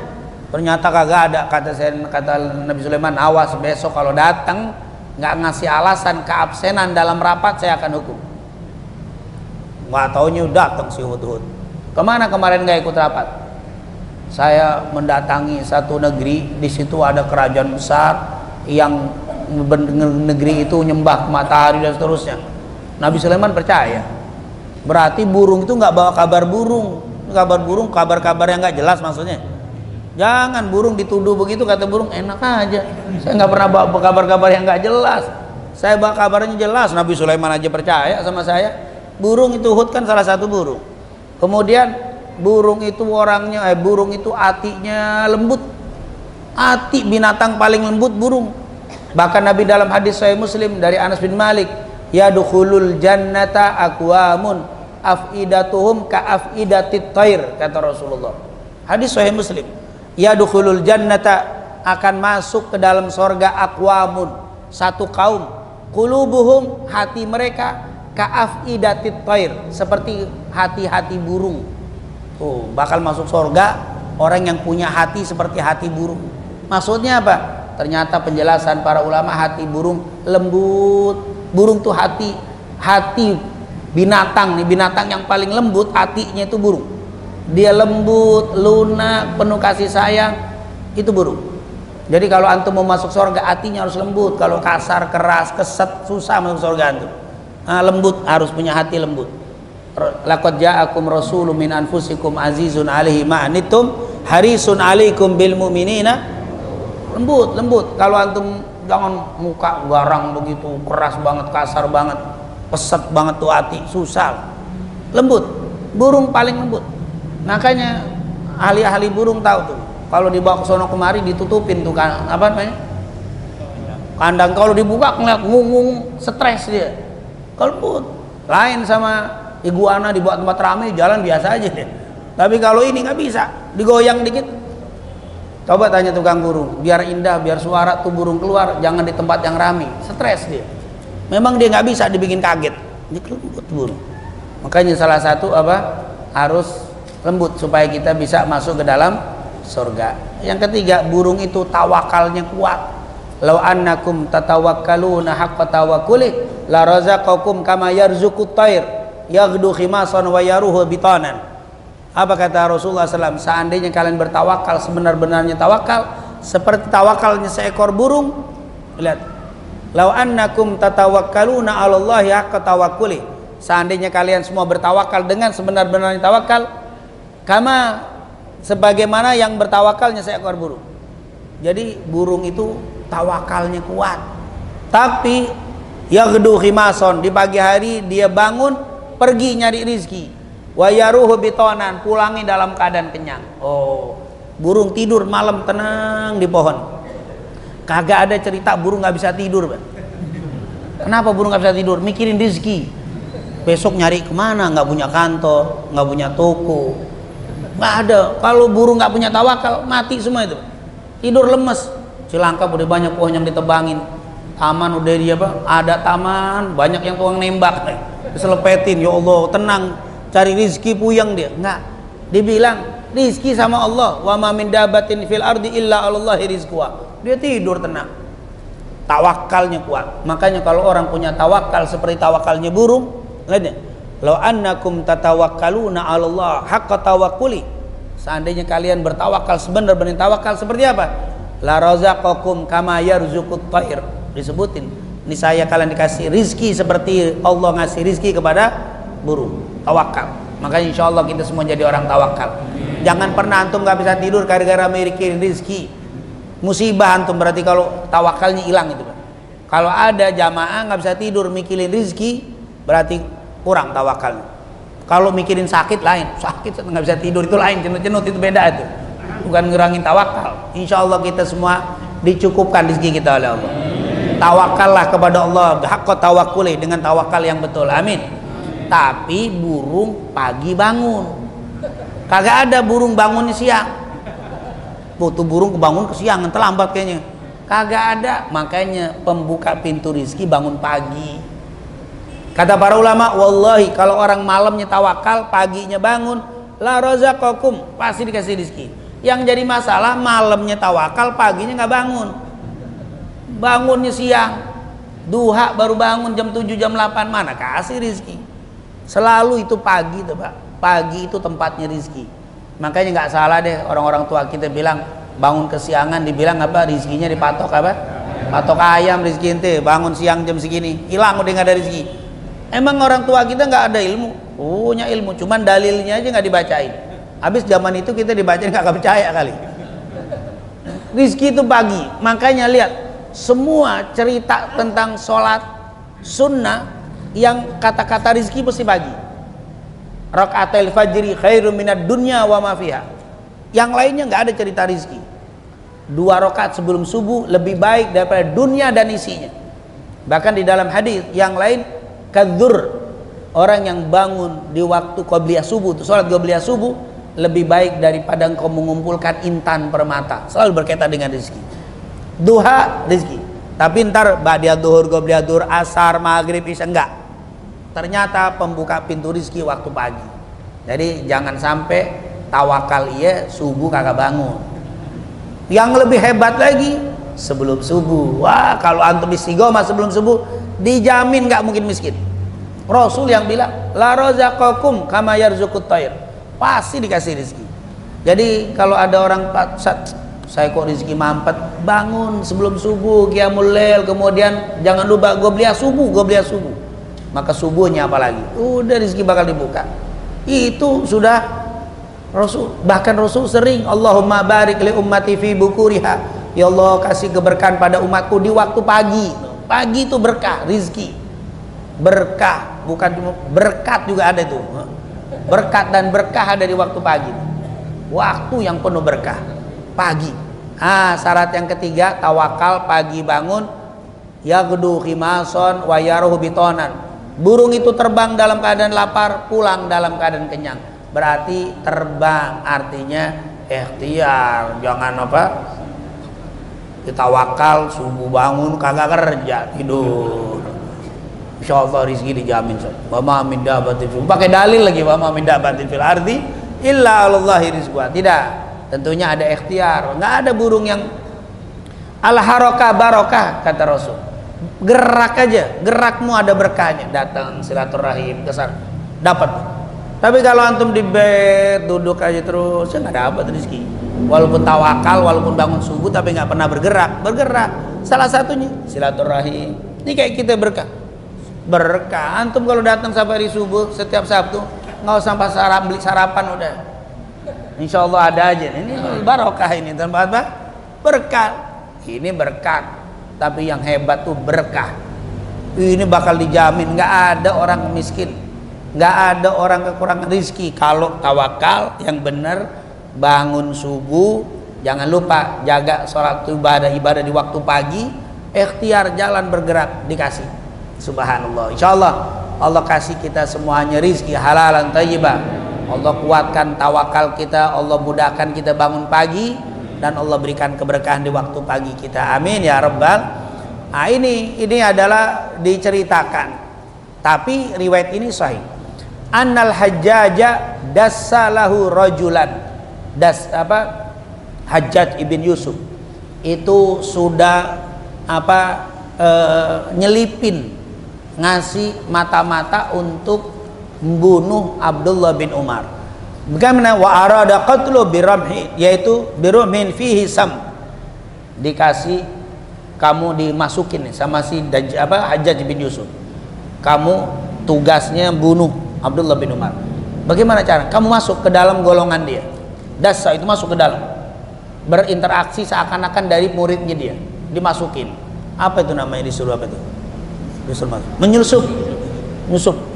Ternyata kagak ada. Kata Nabi Sulaiman, awas besok kalau datang nggak ngasih alasan keabsenan dalam rapat, saya akan hukum. Nggak taunya datang si Hudhud. Kemana kemarin nggak ikut rapat? Saya mendatangi satu negeri, di situ ada kerajaan besar yang negeri itu nyembah matahari dan seterusnya. Nabi Sulaiman percaya. Berarti burung itu nggak bawa kabar burung, kabar-kabar yang nggak jelas maksudnya. Jangan burung dituduh begitu, kata burung enak aja. Saya nggak pernah bawa kabar-kabar yang nggak jelas. Saya bawa kabarnya jelas. Nabi Sulaiman aja percaya sama saya. Burung itu Hud kan salah satu burung. Kemudian burung itu burung itu hatinya lembut. Hati binatang paling lembut burung. Bahkan Nabi dalam hadis Sahih Muslim dari Anas bin Malik, yadkhulul jannata aqwamun afidatuhum ka afidatit thair, kata Rasulullah. Hadis Sahih Muslim. Yadkhulul jannata, akan masuk ke dalam sorga aqwamun, satu kaum, qulubuhum, hati mereka ka afidatit thair, seperti hati-hati burung. Oh, bakal masuk sorga orang yang punya hati seperti hati burung. Maksudnya apa? Ternyata penjelasan para ulama, hati burung lembut. Burung tuh hati binatang nih, binatang yang paling lembut hatinya itu burung. Dia lembut, lunak, penuh kasih sayang, itu burung. Jadi kalau antum mau masuk surga, hatinya harus lembut. Kalau kasar, keras, keset, susah masuk surga antum. Nah, lembut, harus punya hati lembut. Laqad ja'akum rasulun min anfusikum azizun 'alaihi ma anittum harisun 'alaikum bil mu'minina. Lembut. Kalau antum jangan muka garang begitu, keras banget, kasar banget, peset banget tuh hati, susah. Lembut. Burung paling lembut. Makanya ahli-ahli burung tahu tuh. Kalau dibawa ke sono kemari ditutupin tuh kan apa namanya? Kandang. Kalau dibuka ngeliat ngungung, stres dia. Lembut. Lain sama iguana dibuat tempat ramai jalan biasa aja deh. Tapi kalau ini nggak bisa, digoyang dikit. Coba tanya tukang burung, biar indah, biar suara tuh burung keluar, jangan di tempat yang ramai, stres dia. Memang dia nggak bisa dibikin kaget, dia lembut burung. Makanya salah satu apa, harus lembut supaya kita bisa masuk ke dalam surga. Yang ketiga, burung itu tawakalnya kuat. Lau annakum tatawakkaluna haqqa tawakkuli la razaqakum kama yarzuqut thair yaghdu khimasan wa yaruhu bitanan. Apa kata Rasulullah SAW? Seandainya kalian bertawakal sebenar-benarnya tawakal, seperti tawakalnya seekor burung. Lihat, lau annakum tatawakkaluna 'alallahi haqqa tawakkuli. Seandainya kalian semua bertawakal dengan sebenar-benarnya tawakal, kama sebagaimana yang bertawakalnya seekor burung. Jadi burung itu tawakalnya kuat. Tapi yaghdu khimason, di pagi hari dia bangun pergi nyari rizki. Wa yaruhu bitonan, pulangi dalam keadaan kenyang. Oh, burung tidur malam tenang di pohon. Kagak ada cerita burung nggak bisa tidur, Pak. Kenapa burung nggak bisa tidur? Mikirin rizki. Besok nyari kemana? Nggak punya kantor, nggak punya toko, nggak ada. Kalau burung nggak punya tawakal, mati semua itu. Tidur lemes. Cilangkap udah banyak pohon yang ditebangin. Taman udah dia apa? Ada taman, banyak yang tukang nembak. Diselepetin, ya Allah, tenang. Cari rizki puyeng dia. Enggak. Dibilang rizki sama Allah. Wa ma min dabatin fil ardi illa 'alallahi rizquha. Dia tidur tenang. Tawakalnya kuat. Makanya kalau orang punya tawakal seperti tawakalnya burung, lihat ya. Law annakum tatawakkaluna 'alallah haqqa tawakkuli. Seandainya kalian bertawakal sebenar-benar tawakal seperti apa? La razaqakum kama yarzuqut thair. Disebutin, ini saya kalian dikasih rizki seperti Allah ngasih rizki kepada burung. Tawakal. Makanya insya Allah kita semua jadi orang tawakal. Jangan pernah antum gak bisa tidur gara-gara mikirin rizki. Musibah antum, berarti kalau tawakalnya hilang itu. Kalau ada jamaah gak bisa tidur mikirin rizki, berarti kurang tawakalnya. Kalau mikirin sakit lain, sakit gak bisa tidur itu lain, cenut-cenut itu beda itu. Bukan ngurangin tawakal. Insya Allah kita semua dicukupkan rizki kita oleh Allah. Tawakallah kepada Allah haqqa tawakkuli, dengan tawakal yang betul. Amin. Tapi burung pagi bangun, kagak ada burung bangunnya siang. Tuh burung kebangun kesiangan, terlambat kayaknya. Kagak ada. Makanya pembuka pintu rizki bangun pagi. Kata para ulama, wallahi kalau orang malamnya tawakal, paginya bangun, la razaqakum, pasti dikasih rizki. Yang jadi masalah malamnya tawakal, paginya nggak bangun. Bangunnya siang, duha baru bangun jam 7 jam 8, mana kasih rizki. Selalu itu pagi tuh, Pak. Pagi itu tempatnya rizki. Makanya nggak salah deh orang-orang tua kita bilang bangun kesiangan, dibilang apa, rizkinya dipatok apa? Patok ayam rizki ente, bangun siang jam segini, hilang udah nggak ada rizki. Emang orang tua kita nggak ada ilmu? Punya ilmu, cuman dalilnya aja nggak dibacain. Habis zaman itu kita dibacain nggak percaya kali. Rizki itu pagi. Makanya lihat, semua cerita tentang sholat sunnah yang kata-kata rizki pasti pagi. Rakaatil fajri khairum minad dunya wa ma fiha. Yang lainnya nggak ada cerita rizki. 2 rakaat sebelum subuh lebih baik daripada dunia dan isinya. Bahkan di dalam hadis yang lain, kadzur, orang yang bangun di waktu qabliyah subuh, itu salat qabliyah subuh lebih baik daripada engkau mengumpulkan intan permata. Selalu berkaitan dengan rizki. Duha rizki. Tapi ntar ba'da duhur, qabliyah duhur, asar, maghrib, isya, enggak. Ternyata pembuka pintu rizki waktu pagi. Jadi jangan sampai tawakal iya subuh kagak bangun. Yang lebih hebat lagi sebelum subuh. Wah, kalau antum istiqomah sebelum subuh dijamin nggak mungkin miskin. Rasul yang bilang la razaqakum kama yarzuqut thair. Pasti dikasih rizki. Jadi kalau ada orang saya kok rizki mampet, bangun sebelum subuh, qiyamul lail, kemudian jangan lupa qobliyah subuh. Maka subuhnya apalagi udah rizki bakal dibuka. Itu sudah Rasul, bahkan Rasul sering Allahumma barik li ummati fi bukuriha, ya Allah kasih keberkahan pada umatku di waktu pagi. Pagi itu berkah, rizki berkah, bukan cuma berkat juga ada itu. Berkat dan berkah ada di waktu pagi. Waktu yang penuh berkah pagi. Syarat yang ketiga tawakal, pagi bangun, yaghdu khimason wa yaruhu bitonan. Burung itu terbang dalam keadaan lapar, pulang dalam keadaan kenyang. Berarti terbang artinya ikhtiar, jangan apa? Kita wakal subuh bangun kagak kerja, tidur. Insyaallah rezeki dijamin. Wa ma min dabatin fil, pakai dalil lagi, wa ma min dabatin fil ardi illa 'alallahi rizquha. Tidak, tentunya ada ikhtiar. Enggak ada burung yang al harakah barokah, kata Rasul. Gerak aja, gerakmu ada berkahnya. Datang silaturahim ke sana, dapat. Tapi kalau antum di bed duduk aja terus, ya nggak dapat rezeki. Walaupun tawakal, walaupun bangun subuh, tapi nggak pernah bergerak. Salah satunya silaturahim. Ini kayak kita berkah. Antum kalau datang sampai hari subuh setiap Sabtu, nggak usah sampai beli sarapan udah. Insya Allah ada aja. Ini barokah ini tempat apa? Berkah. Ini berkah. Tapi yang hebat tuh berkah. Ini bakal dijamin, nggak ada orang miskin, nggak ada orang kekurangan rezeki kalau tawakal yang benar, bangun subuh, jangan lupa jaga sholat ibadah di waktu pagi, ikhtiar jalan bergerak dikasih. Subhanallah. Insyaallah Allah kasih kita semuanya rezeki halalan thayyibah. Allah kuatkan tawakal kita, Allah mudahkan kita bangun pagi, dan Allah berikan keberkahan di waktu pagi kita. Amin ya rabbal. Nah, ini adalah diceritakan, tapi riwayat ini sahih. Annal hajjaja dassalahu rajulan, Hajjaj ibn Yusuf itu sudah nyelipin, ngasih mata-mata untuk membunuh Abdullah bin Umar. Bagaimana? Wa arada qatlu biramhi, yaitu birumhin fihi sam. Dikasih, kamu dimasukin sama si Hajjaj bin Yusuf. Kamu tugasnya bunuh Abdullah bin Umar. Bagaimana cara? Kamu masuk ke dalam golongan dia. Dasa itu masuk ke dalam. Berinteraksi seakan-akan dari muridnya dia. Dimasukin. Apa itu namanya, disuruh apa itu? Disuruh masuk. Menyusup.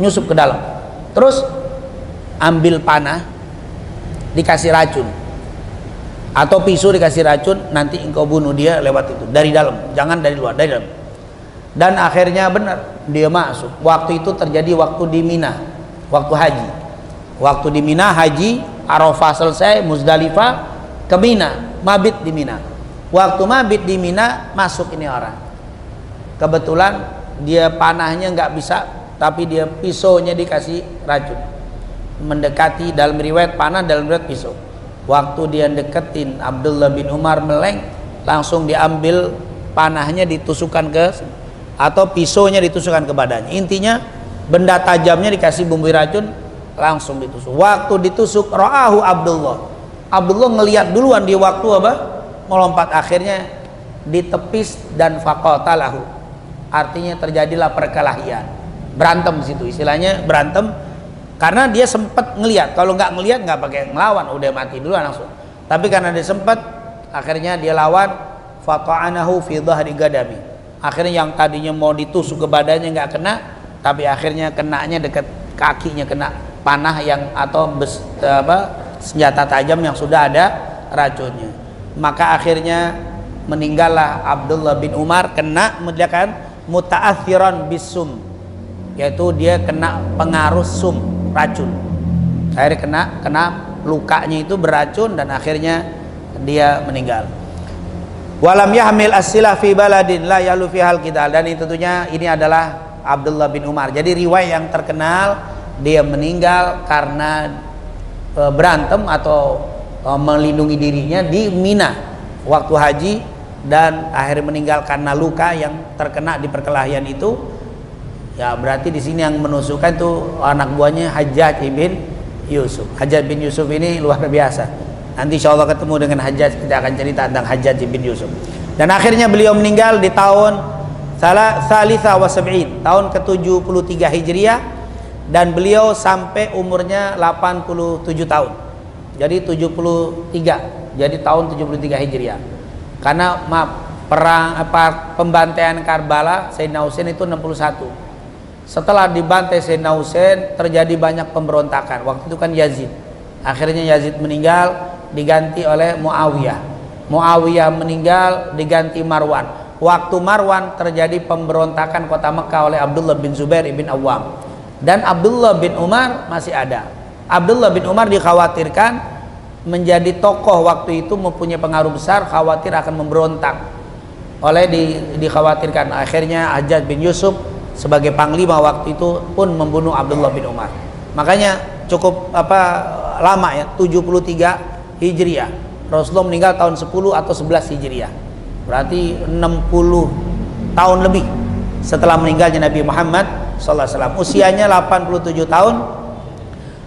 Nyusup ke dalam. Terus ambil panah, dikasih racun, atau pisau dikasih racun, nanti engkau bunuh dia lewat itu, dari dalam, jangan dari luar, dari dalam. Dan akhirnya benar, dia masuk. Waktu itu terjadi waktu di Mina, waktu haji. Waktu di Mina haji, Arafah selesai, Muzdalifah ke Mina, mabit di Mina. Waktu mabit di Mina, masuk ini orang. Kebetulan dia panahnya nggak bisa, tapi dia pisaunya dikasih racun. Mendekati, dalam riwayat panah, dalam riwayat pisau. Waktu dia deketin Abdullah bin Umar meleng, langsung diambil panahnya ditusukkan ke, atau pisaunya ditusukkan ke badannya. Intinya benda tajamnya dikasih bumbu racun, langsung ditusuk. Waktu ditusuk, ra'ahu Abdullah ngelihat duluan di waktu melompat, akhirnya ditepis dan faqatalahu. Artinya terjadilah perkelahian, berantem di situ, istilahnya berantem. Karena dia sempat ngelihat, kalau nggak ngelihat nggak pakai ngelawan, udah mati duluan langsung. Tapi karena dia sempat, akhirnya dia lawan, faqa'anahu fi dhahri gadami. Akhirnya yang tadinya mau ditusuk ke badannya nggak kena, tapi akhirnya kenanya dekat kakinya, kena panah yang atau senjata tajam yang sudah ada racunnya. Maka akhirnya meninggallah Abdullah bin Umar, kena muta'athiran bisum, yaitu dia kena pengaruh sum, racun. Akhirnya kena lukanya itu beracun, dan akhirnya dia meninggal. Walam yahmil as-silah fi baladin la yalu fihal qital, dan itu tentunya ini adalah Abdullah bin Umar. Jadi riwayat yang terkenal, dia meninggal karena berantem atau melindungi dirinya di Mina waktu haji, dan akhirnya meninggal karena luka yang terkena di perkelahian itu. Ya berarti di sini yang menusukkan tuh anak buahnya Hajjaj bin Yusuf. Hajjaj bin Yusuf ini luar biasa. Nanti insya Allah ketemu dengan Hajjaj, kita akan cerita tentang Hajjaj bin Yusuf. Dan akhirnya beliau meninggal di tahun Salisa wa Sab'in, tahun ke-73 Hijriah, dan beliau sampai umurnya 87 tahun. Jadi 73, jadi tahun 73 Hijriah. Karena pembantaian Karbala Sayyidina Husain itu 61. Setelah dibantai Sayyidina Husain, terjadi banyak pemberontakan. Waktu itu kan Yazid. Akhirnya Yazid meninggal, diganti oleh Muawiyah. Muawiyah meninggal, diganti Marwan. waktu Marwan terjadi pemberontakan kota Mekah oleh Abdullah bin Zubair bin Awam, dan Abdullah bin Umar masih ada. Abdullah bin Umar dikhawatirkan menjadi tokoh waktu itu, mempunyai pengaruh besar, khawatir akan memberontak, oleh dikhawatirkan. Akhirnya Hajjaj bin Yusuf sebagai panglima waktu itu pun membunuh Abdullah bin Umar. Makanya cukup lama ya, 73 Hijriah. Rasulullah meninggal tahun 10 atau 11 Hijriah. Berarti 60 tahun lebih setelah meninggalnya Nabi Muhammad sallallahu alaihi wasallam. Usianya 87 tahun.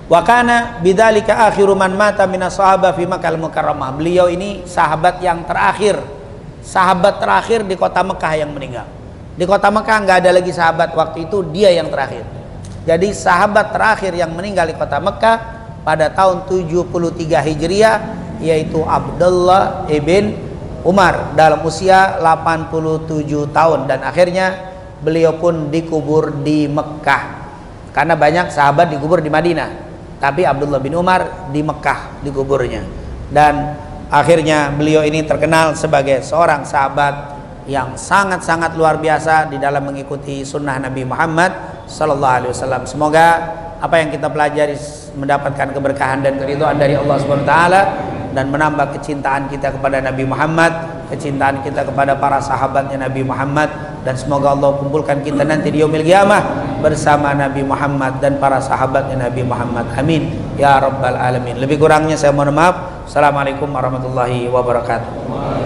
Wa kana bidzalika akhiru man mata minas sahabah fi Makkah al-Mukarramah. Beliau ini sahabat yang terakhir, sahabat terakhir di kota Mekah yang meninggal. Di kota Mekah nggak ada lagi sahabat, waktu itu dia yang terakhir. Jadi sahabat terakhir yang meninggal di kota Mekah pada tahun 73 Hijriah yaitu Abdullah ibn Umar dalam usia 87 tahun, dan akhirnya beliau pun dikubur di Mekah. Karena banyak sahabat dikubur di Madinah, tapi Abdullah bin Umar di Mekah dikuburnya. Dan akhirnya beliau ini terkenal sebagai seorang sahabat yang sangat-sangat luar biasa di dalam mengikuti sunnah Nabi Muhammad sallallahu alaihi wasallam. Semoga apa yang kita pelajari mendapatkan keberkahan dan keridhaan dari Allah Subhanahu wa taala, dan menambah kecintaan kita kepada Nabi Muhammad, kecintaan kita kepada para sahabatnya Nabi Muhammad, dan semoga Allah kumpulkan kita nanti di yaumil qiyamah bersama Nabi Muhammad dan para sahabatnya Nabi Muhammad. Amin ya rabbal alamin. Lebih kurangnya saya mohon maaf. Assalamualaikum warahmatullahi wabarakatuh.